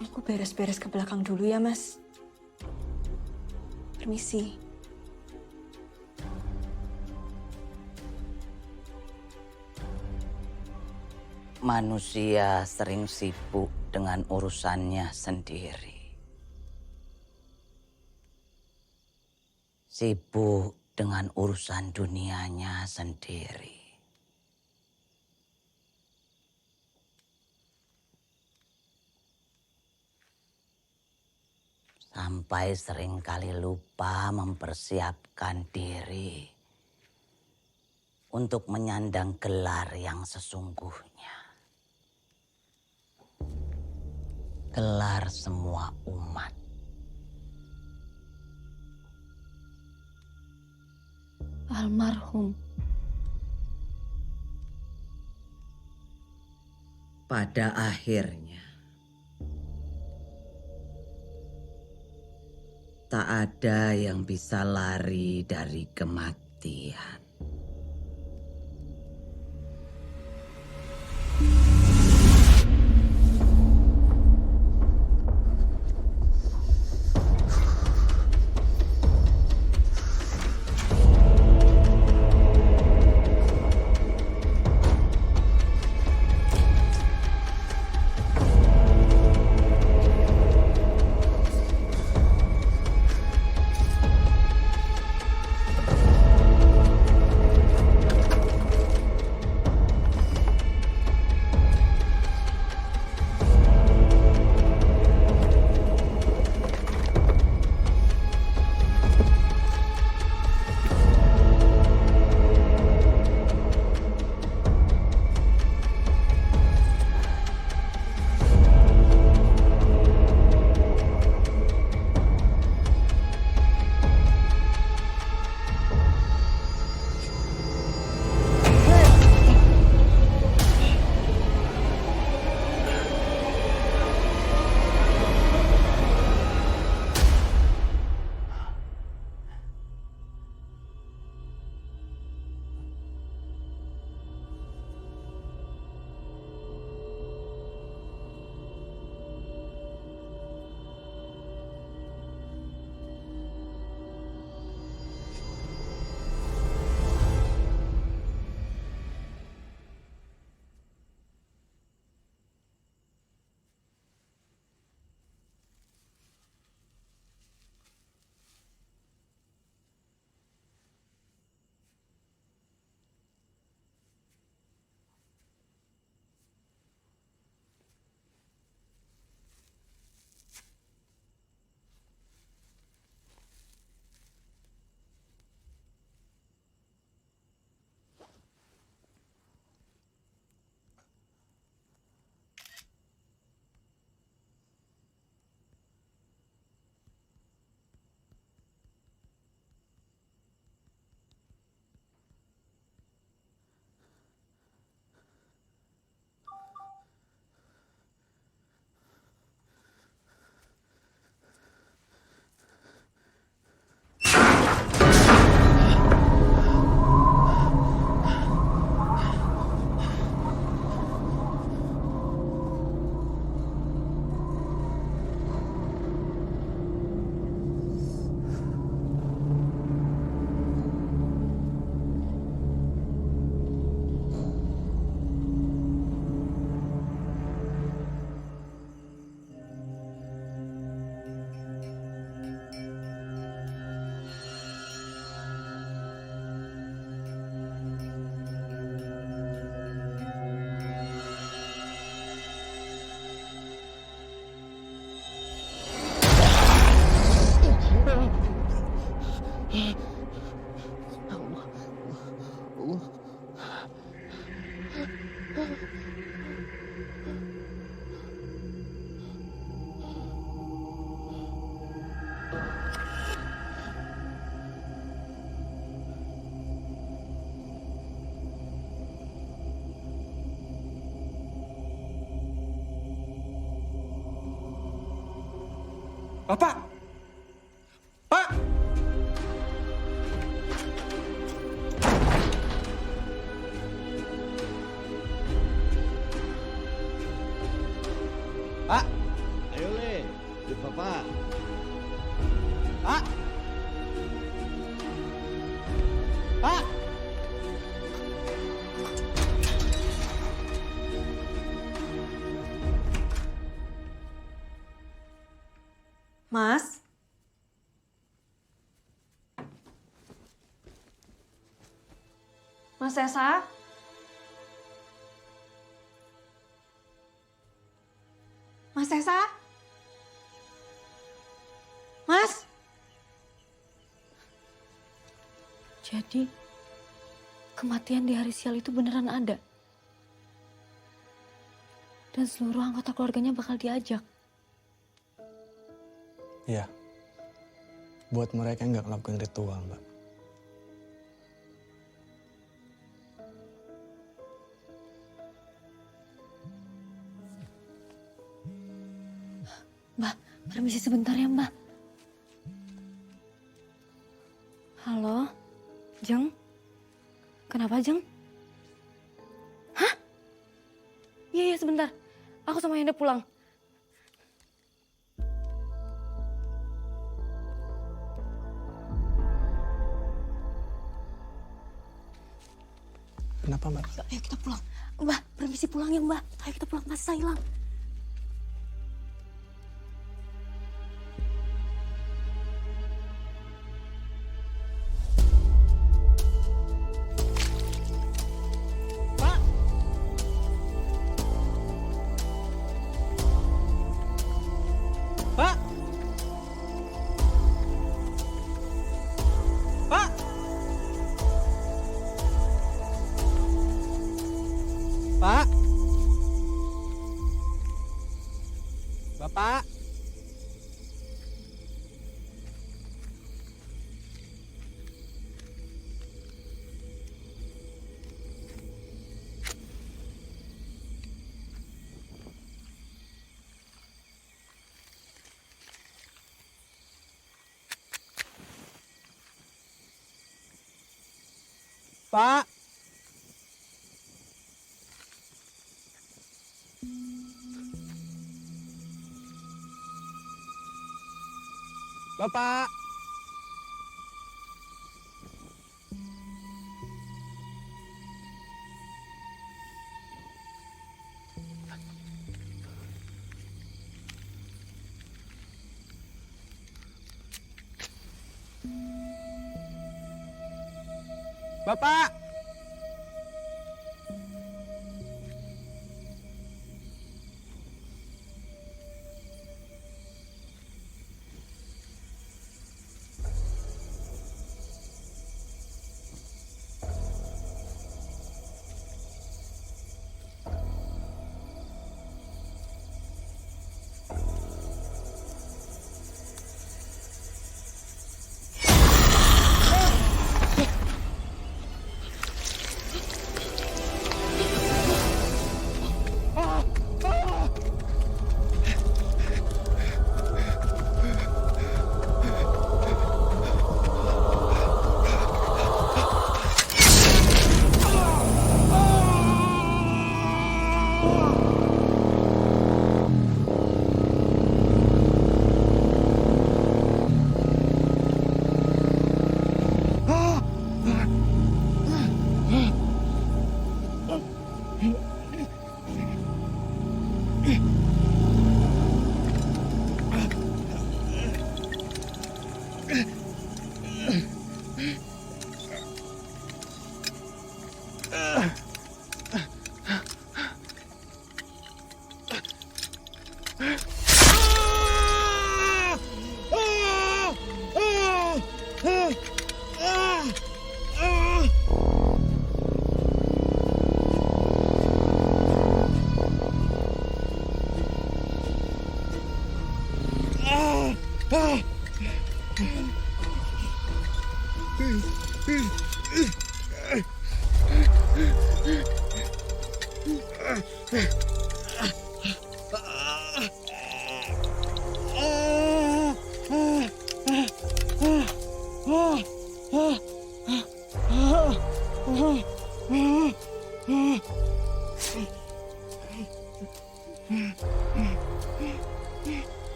aku beres-beres ke belakang dulu ya, Mas. Permisi. Manusia sering sibuk dengan urusannya sendiri. Sibuk dengan urusan dunianya sendiri. Sampai seringkali lupa mempersiapkan diri untuk menyandang gelar yang sesungguhnya. Gelar semua umat. Almarhum. Pada akhirnya, tak ada yang bisa lari dari kematian. Bapak! Pak! Pak! Ayo, Le. Ikut Bapak. Pak! Pak! Mas? Mas Esa? Mas Esa? Mas? Jadi, kematian di hari sial itu beneran ada. Dan seluruh anggota keluarganya bakal diajak. Iya. Buat mereka yang nggak ngelakuin ritual, Mbak. Mbak, permisi sebentar ya, Mbak. Halo, Jeng? Kenapa, Jeng? Hah? Iya, sebentar. Aku sama Yanda pulang. Kenapa, Mbak? Ayo kita pulang. Mbak, permisi pulang ya, Mbak. Ayo kita pulang, Mas Saya hilang. Pak! Pak! Pak! Bapak! Pak! Bapak! Bapak!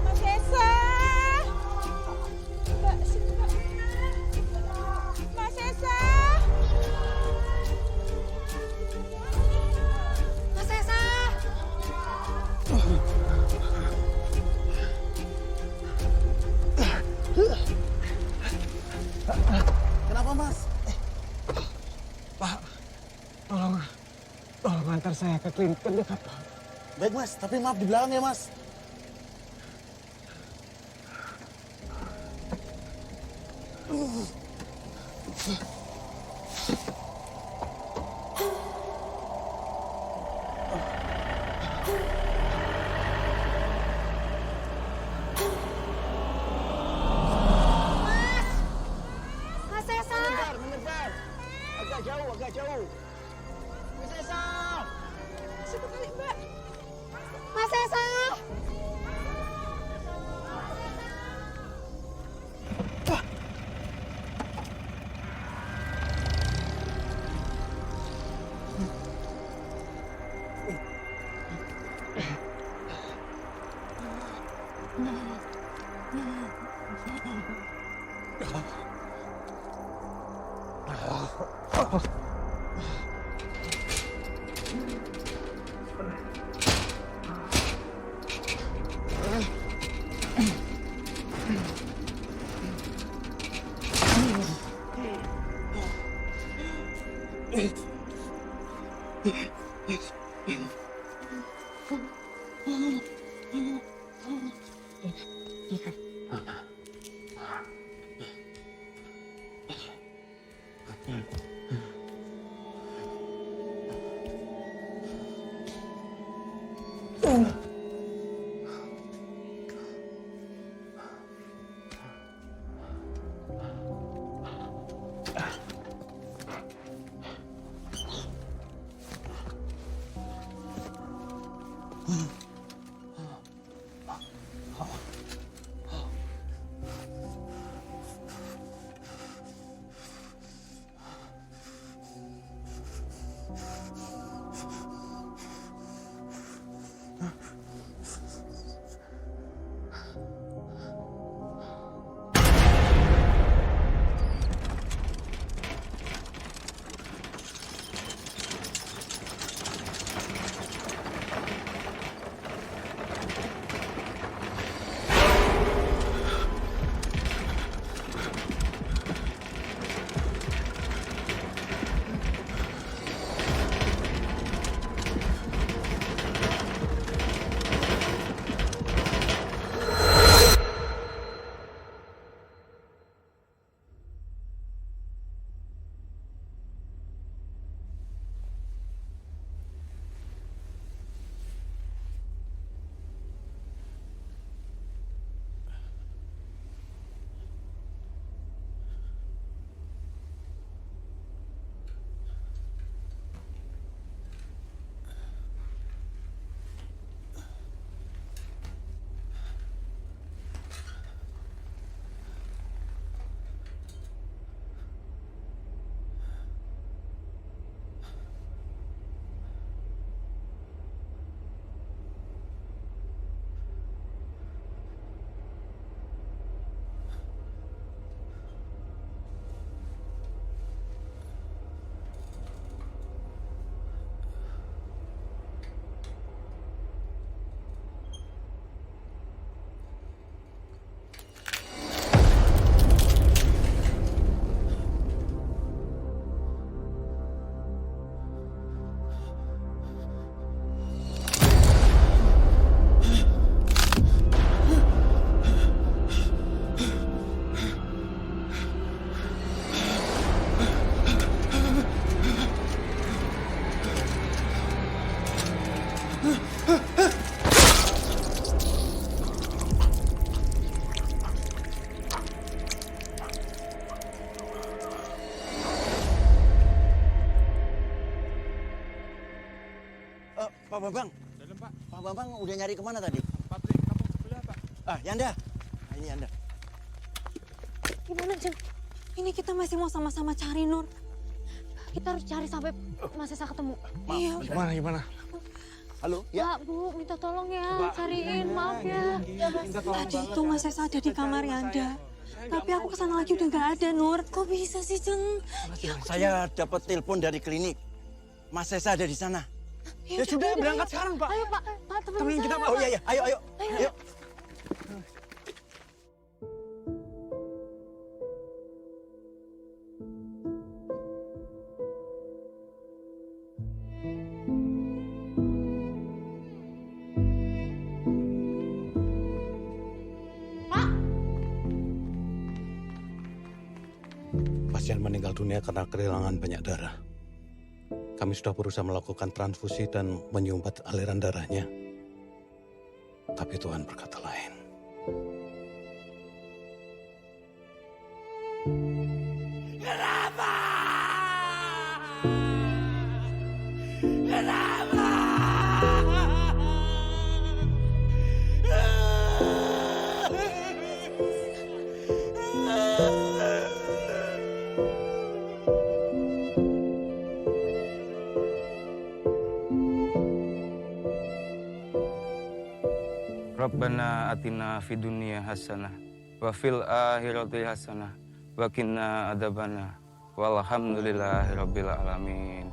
Mas Esa. Mbak, sini Mbak. Mas Esa. Mas Esa. Kenapa, Mas? Pak, tolong antar saya ke klinik terdekat, Pak. Baik, Mas. Tapi maaf di belakang ya, Mas. Mas Esa. Mendekat. Agak jauh, agak jauh. Mas Esa. Situ kali Mbak. Mas Esa. Pak Bambang. Dalam, Pak. Pak Bambang udah nyari kemana tadi? Pabrik kampung sebelah, Pak. Yanda. Nah, ini Yanda. Gimana, Jeng? Ini kita masih mau sama-sama cari, Nur. Kita harus cari sampai Mas Sesa ketemu. Iya. Gimana? Halo, ya? Pak, Bu, minta tolong ya, cariin, maaf ya. Tadi itu Mas Sesa ada di kamar Yanda. Tapi aku kesana lagi udah nggak ada, Nur. Kok bisa sih, Jeng? Saya dapat telepon dari klinik. Mas Sesa ada di sana. Ya sudah, berangkat sekarang, Pak. Ayo, Pak, Temenin kita, Pak. Oh iya, ayo. Pasien meninggal dunia karena kehilangan banyak darah. Kami sudah berusaha melakukan transfusi dan menyumbat aliran darahnya. Tapi Tuhan berkata lain. Kenapa? Kenapa? Rabbana atina fid dunya hasanah wa fil akhirati hasanah wa qina adzabana walhamdulillahirabbil alamin.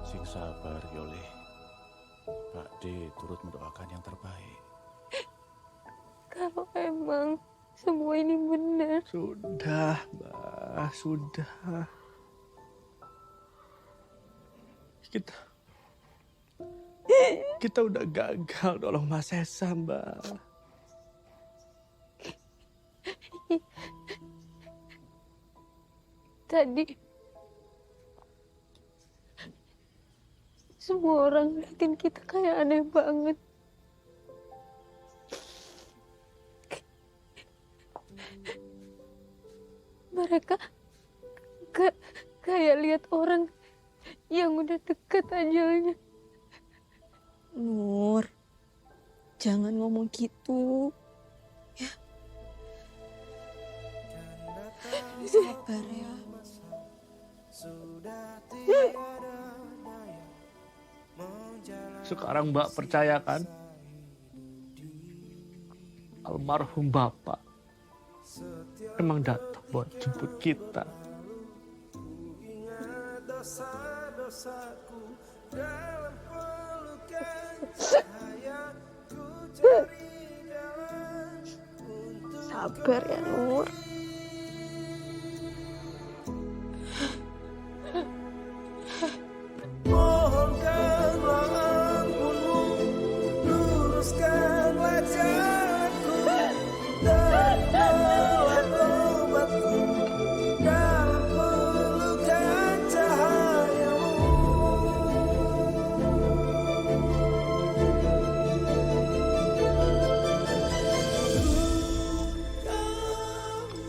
Sing sabar, Yoli. Pak D turut mendoakan yang terbaik. Kalau emang semua ini benar. Sudah, Mbak. Sudah. Kita udah gagal nolong Mas Sesa, Mbak. Tadi semua orang ngeliatin kita kayak aneh banget. Mereka kayak lihat orang yang udah deket ajalnya. Nur, jangan ngomong gitu. Ya. Sabar ya. Sekarang Mbak percayakan almarhum Bapak emang datang buat jemput kita. Sabar ya, Nur. Mohonkanlah ampunmu, luruskanlah jalanku, terimalah tobatku dalam pelukan cahayamu.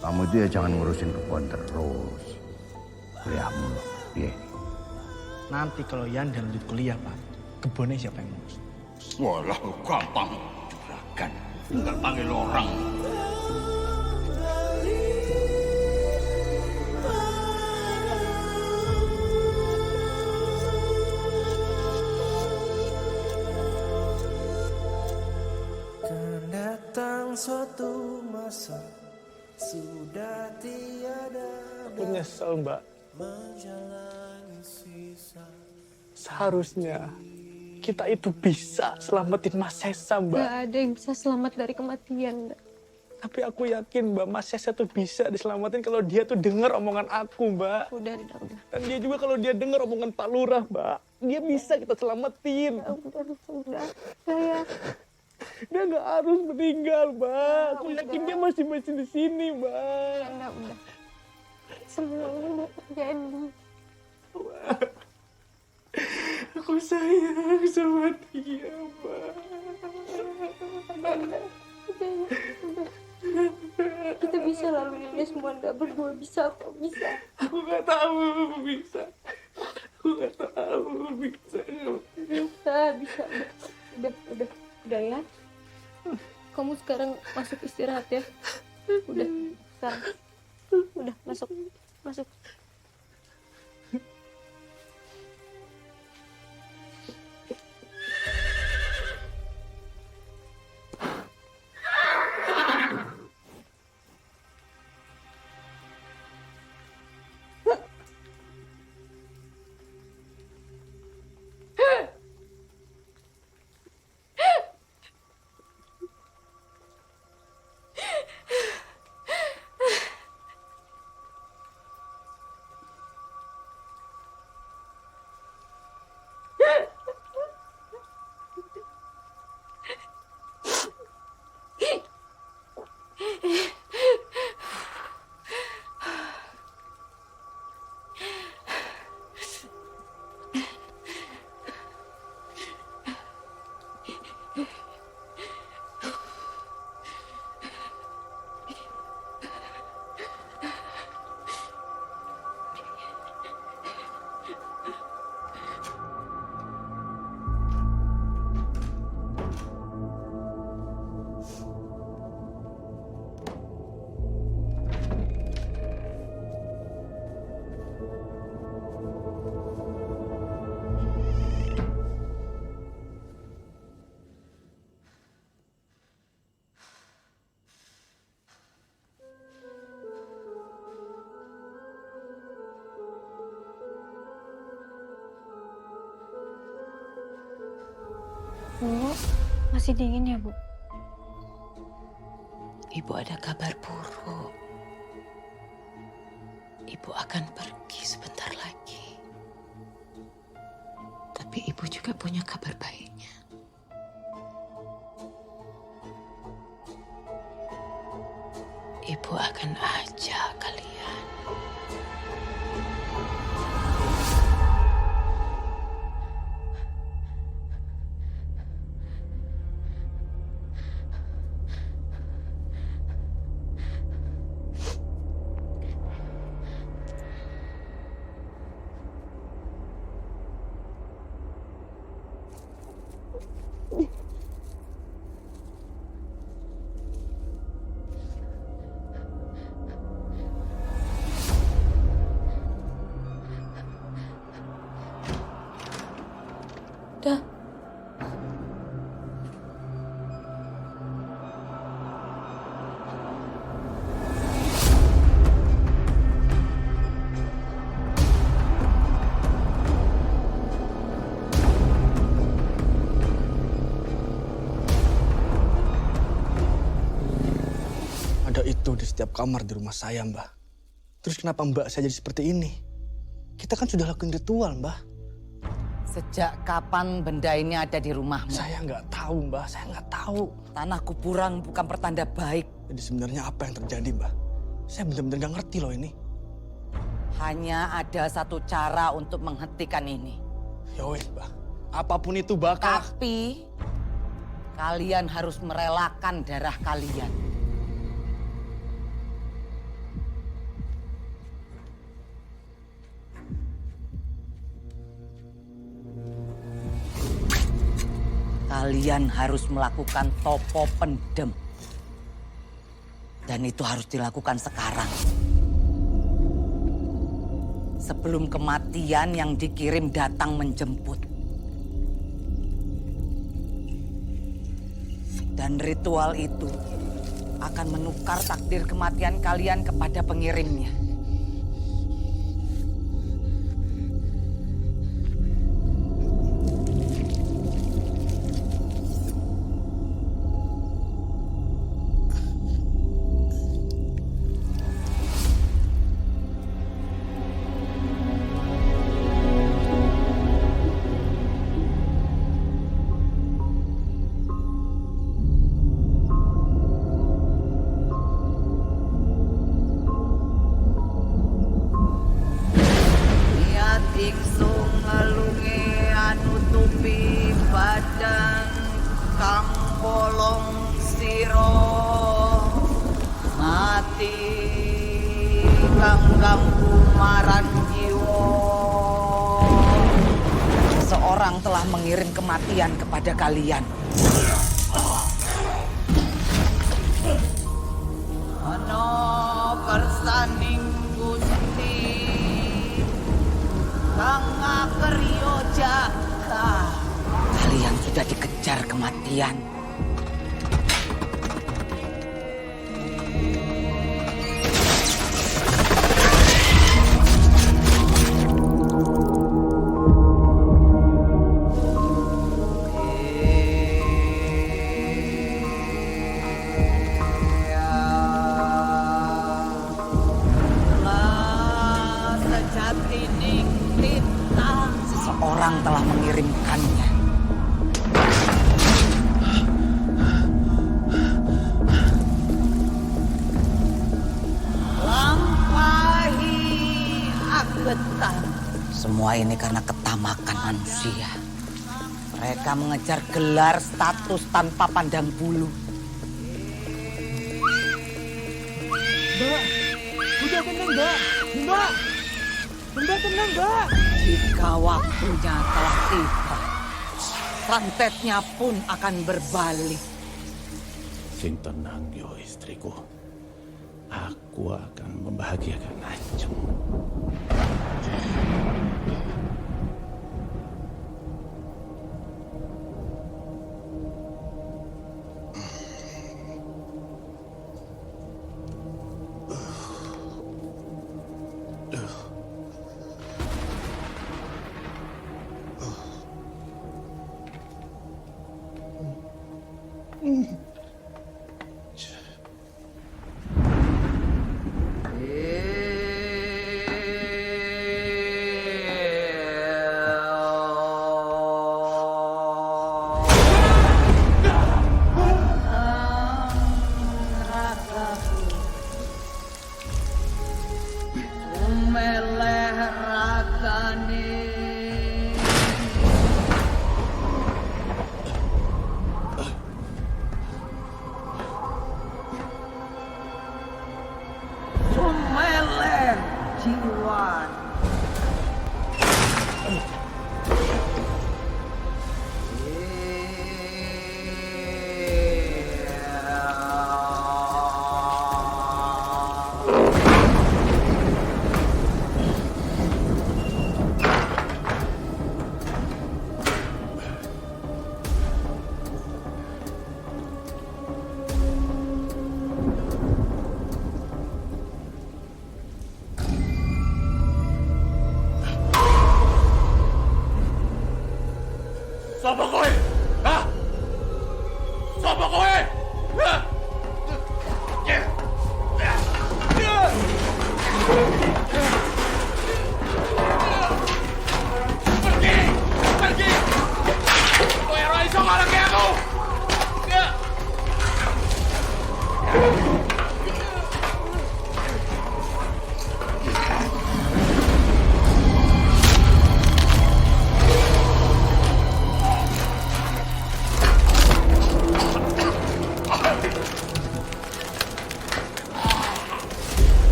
Kamu itu ya jangan ngurusin kebun terus. Kuliah mulu. Iya. Nanti kalau Yanda lanjut kuliah, Pak, kebunnya siapa yang ngurus? Walah, gampang. Juragan. Tinggal panggil orang. Kan datang suatu masa sudah tiada Aku nyesel, Mbak. menjalani sisa. Seharusnya kita itu bisa selamatin Mas Sesa, Mbak. Gak ada yang bisa selamat dari kematian, Mbak. Tapi aku yakin Mbak, Mas Sesa tuh bisa diselamatin kalau dia tuh denger omongan aku, Mbak. Udah. Dan dia juga kalau dia denger omongan Pak Lurah, Mbak, dia bisa kita selamatin. Udah. Saya Dia nggak harus meninggal, Mbak. Aku yakin dia masih di sini, Mbak. Udah. Semuanya udah terjadi. Aku sayang sama dia, Mbak. Udah. Kita bisa lalui ini semua, nggak berdua bisa kok, bisa. Aku nggak tahu bisa. Aku nggak tahu bisa. Bisa. Udah ya. Kamu sekarang masuk istirahat ya. Udah, sekarang. Udah, masuk. Bu, masih dingin ya, Bu? Ibu ada kabar buruk. Ibu akan pergi sebentar lagi. Tapi ibu juga punya kabar baiknya. Ibu akan ajak kalian. Dah. Ada itu di setiap kamar di rumah saya, Mbah. Terus kenapa Mbak saya jadi seperti ini? Kita kan sudah lakukan ritual, Mbah. Sejak kapan benda ini ada di rumahmu? Saya nggak tahu, Mbah. Saya nggak tahu. Tanah kuburan bukan pertanda baik. Jadi sebenarnya apa yang terjadi, Mbah? Saya benar-benar nggak ngerti loh ini. Hanya ada satu cara untuk menghentikan ini. Ya wes, Mbah. Apapun itu bakal... Tapi kalian harus merelakan darah kalian. Kalian harus melakukan topo pendem. Dan itu harus dilakukan sekarang. Sebelum kematian yang dikirim datang menjemput. Dan ritual itu akan menukar takdir kematian kalian kepada pengirimnya. sejati kanggang kumaran jiwa. Seseorang telah mengirim kematian kepada kalian. Ono kersaning Gusti kang ngakeryo jagat. Kalian sudah dikejar kematian. Seseorang telah mengirimkannya. Lampahi agetan. Semua ini karena ketamakan manusia. Mereka mengejar gelar status tanpa pandang bulu. Mbak, udah tenang, Mbak. Mbak, Mbak tenang, Mbak. Jika waktunya telah tiba, santetnya pun akan berbalik. Sing tenang yo istriku. Aku akan membahagiakan Ajeng. Meleh ragane. Sumeleh jiwa.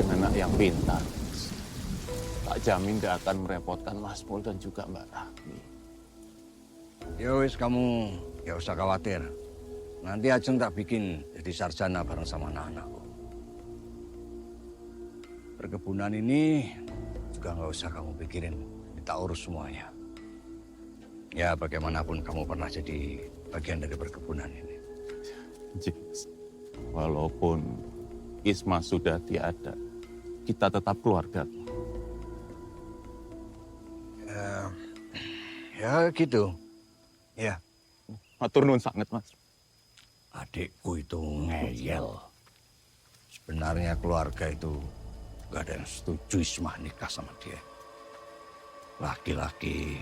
dan anak yang pintar. Tak jamin gak akan merepotkan Mas Pol dan juga Mbak Rahmi. Ya wis, kamu gak usah khawatir. Nanti Ajeng tak bikin jadi sarjana bareng sama anak-anakku. Perkebunan ini juga nggak usah kamu pikirin, kita urus semuanya. Ya bagaimanapun kamu pernah jadi bagian dari perkebunan ini. Yes. Walaupun Isma sudah tiada, kita tetap keluarga. Ya gitu. Ya. Matur nuwun sangat, Mas. Adikku itu ngeyel. Sebenarnya keluarga itu gak ada yang setuju Isma nikah sama dia. Laki-laki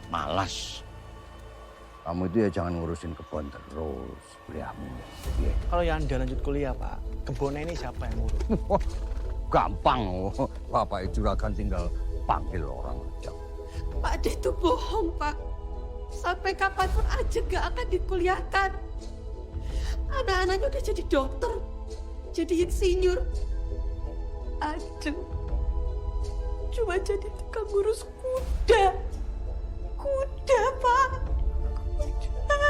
malas. Kamu itu ya jangan ngurusin kebun terus, kuliahmu. Ya. Kalau Yanda lanjut kuliah, Pak, kebunnya ini siapa yang ngurus? Gampang, Bapak itu akan tinggal panggil orang aja. Pak De itu bohong, Pak. Sampai kapanpun aja gak akan dikuliahkan. Anak-anaknya udah jadi dokter, jadi insinyur. Ajeng cuma jadi tukang ngurus kuda. Kuda, Pak. Kuda.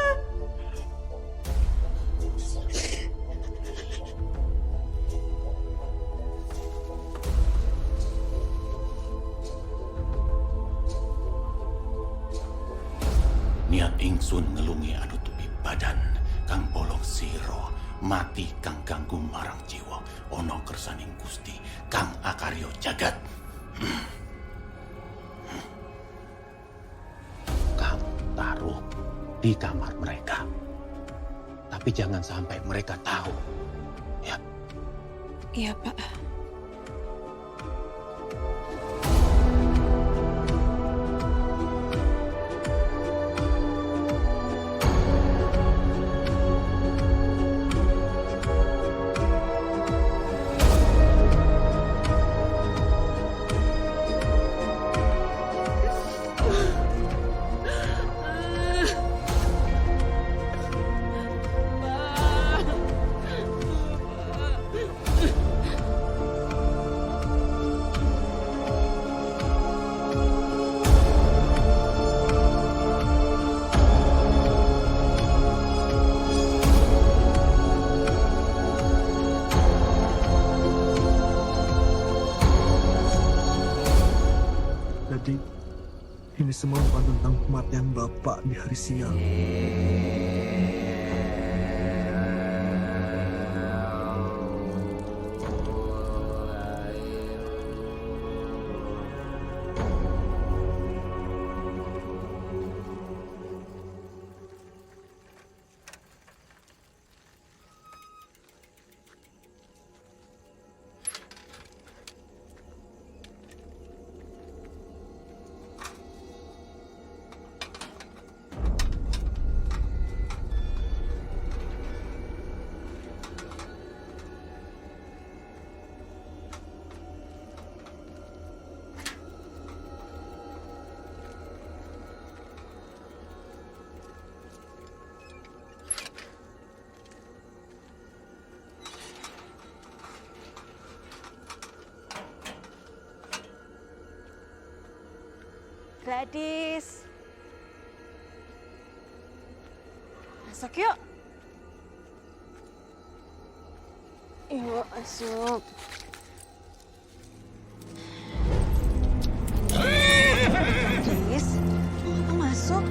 Niat ingsun ngelungi anu tupi badan kang bolong siro mati kang ganggu marang jiwa ono kersaning Gusti kang akaryo jagat. Kamu taruh di kamar mereka, tapi jangan sampai mereka tahu, ya. Iya, Pak. Jadi, ini semua bukan tentang kematian Bapak di hari siang. Gadis. Masuk yuk. Yuk, masuk. Gadis, masuk.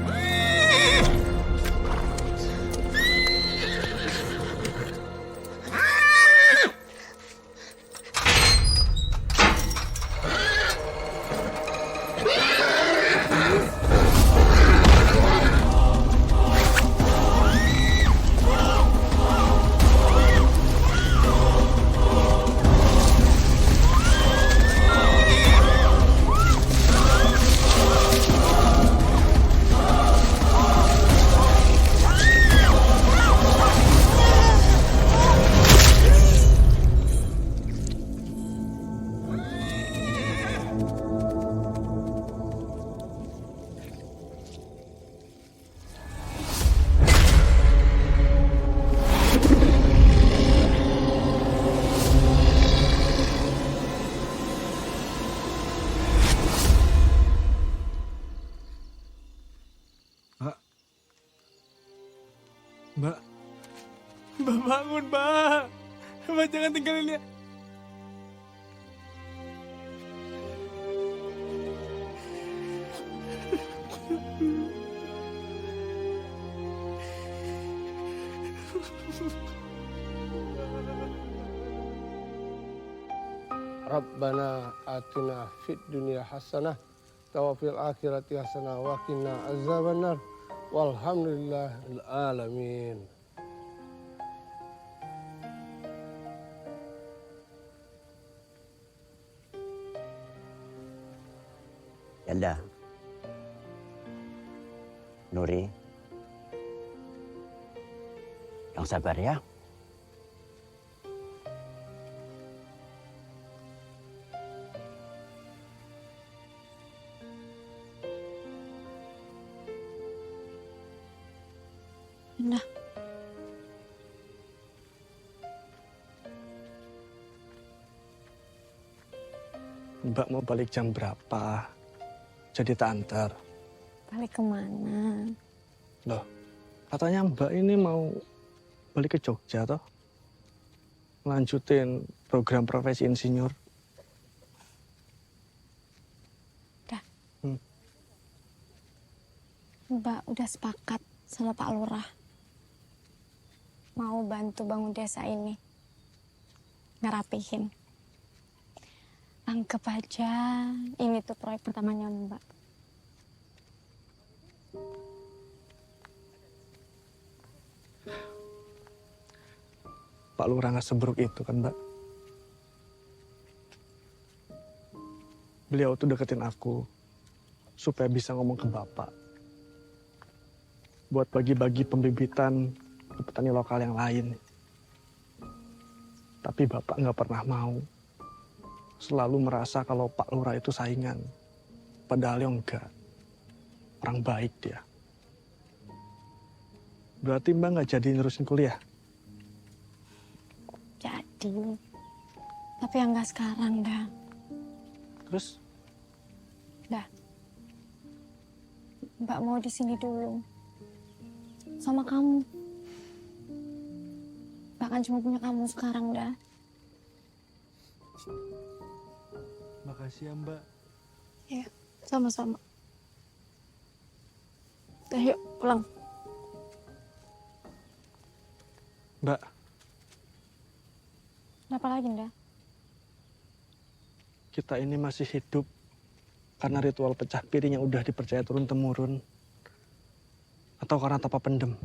Mbak bangun, Mbak. Mbak jangan tinggalin dia. Rabbana atina fid dunya hasanah wa fil akhirati hasanah wa qina azabannar walhamdulillahil alamin. Yanda, Nuri, yang sabar ya. Nah, Mbak mau balik jam berapa? Jadi tak antar. balik kemana? Loh, katanya Mbak ini mau balik ke Jogja toh? Lanjutin program profesi insinyur. Udah. Mbak udah sepakat sama Pak Lurah. Mau bantu bangun desa ini. Ngerapihin. Anggap aja ini tuh proyek pertamanya Mbak. Pak Lurah nggak seburuk itu kan, Mbak? Beliau tuh deketin aku supaya bisa ngomong ke Bapak. Buat bagi-bagi pembibitan ke petani lokal yang lain. Tapi Bapak nggak pernah mau. Selalu merasa kalau Pak Lurah itu saingan. Padahal yang enggak. Orang baik dia. Berarti Mbak nggak jadi nerusin kuliah? Jadi. Tapi yang nggak sekarang dah. Terus? Dah. Mbak mau di sini dulu. Sama kamu. Bahkan cuma punya kamu sekarang dah. Makasih ya Mbak. Ya, sama-sama. Yuk, pulang. Mbak. Kenapa lagi, Nda? Kita ini masih hidup karena ritual pecah piring yang udah dipercaya turun-temurun. Atau karena tanpa pendem.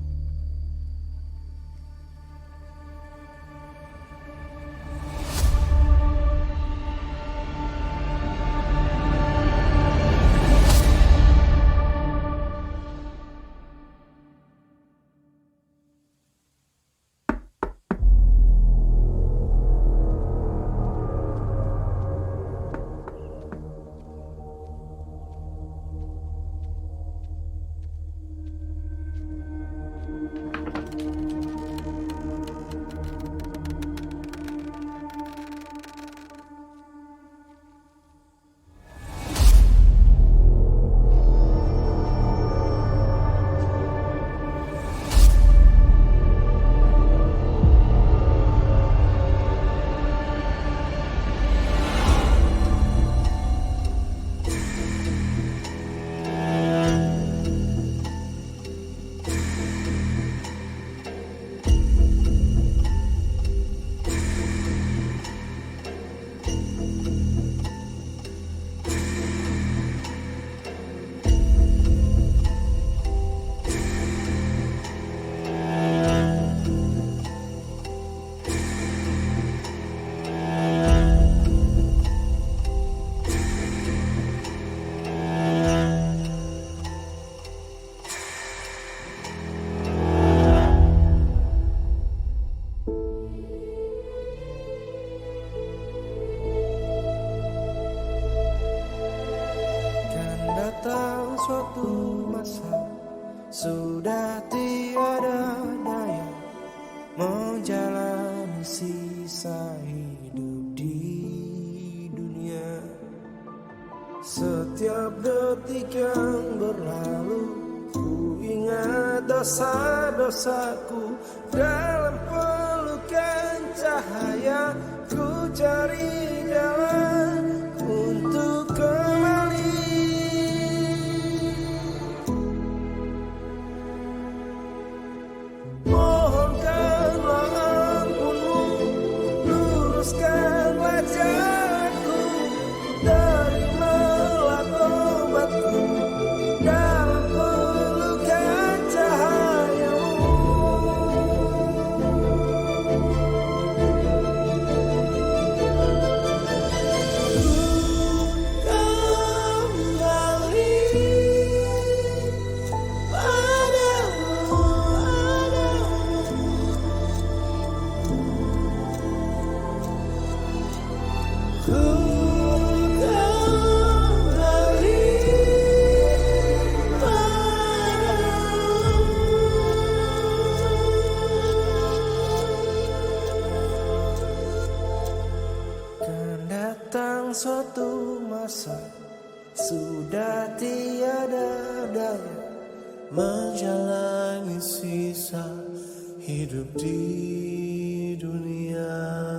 Suatu masa sudah tiada daya menjalani sisa hidup di dunia. Setiap detik yang berlalu ku ingat dosa-dosaku dalam cari jalan untuk kembali. Mohonkanlah ampunmu, luruskanlah jalanku, terimalah tobatku dalam pelukan cahayamu. Kan datang suatu masa, sudah tiada daya menjalani sisa hidup di dunia.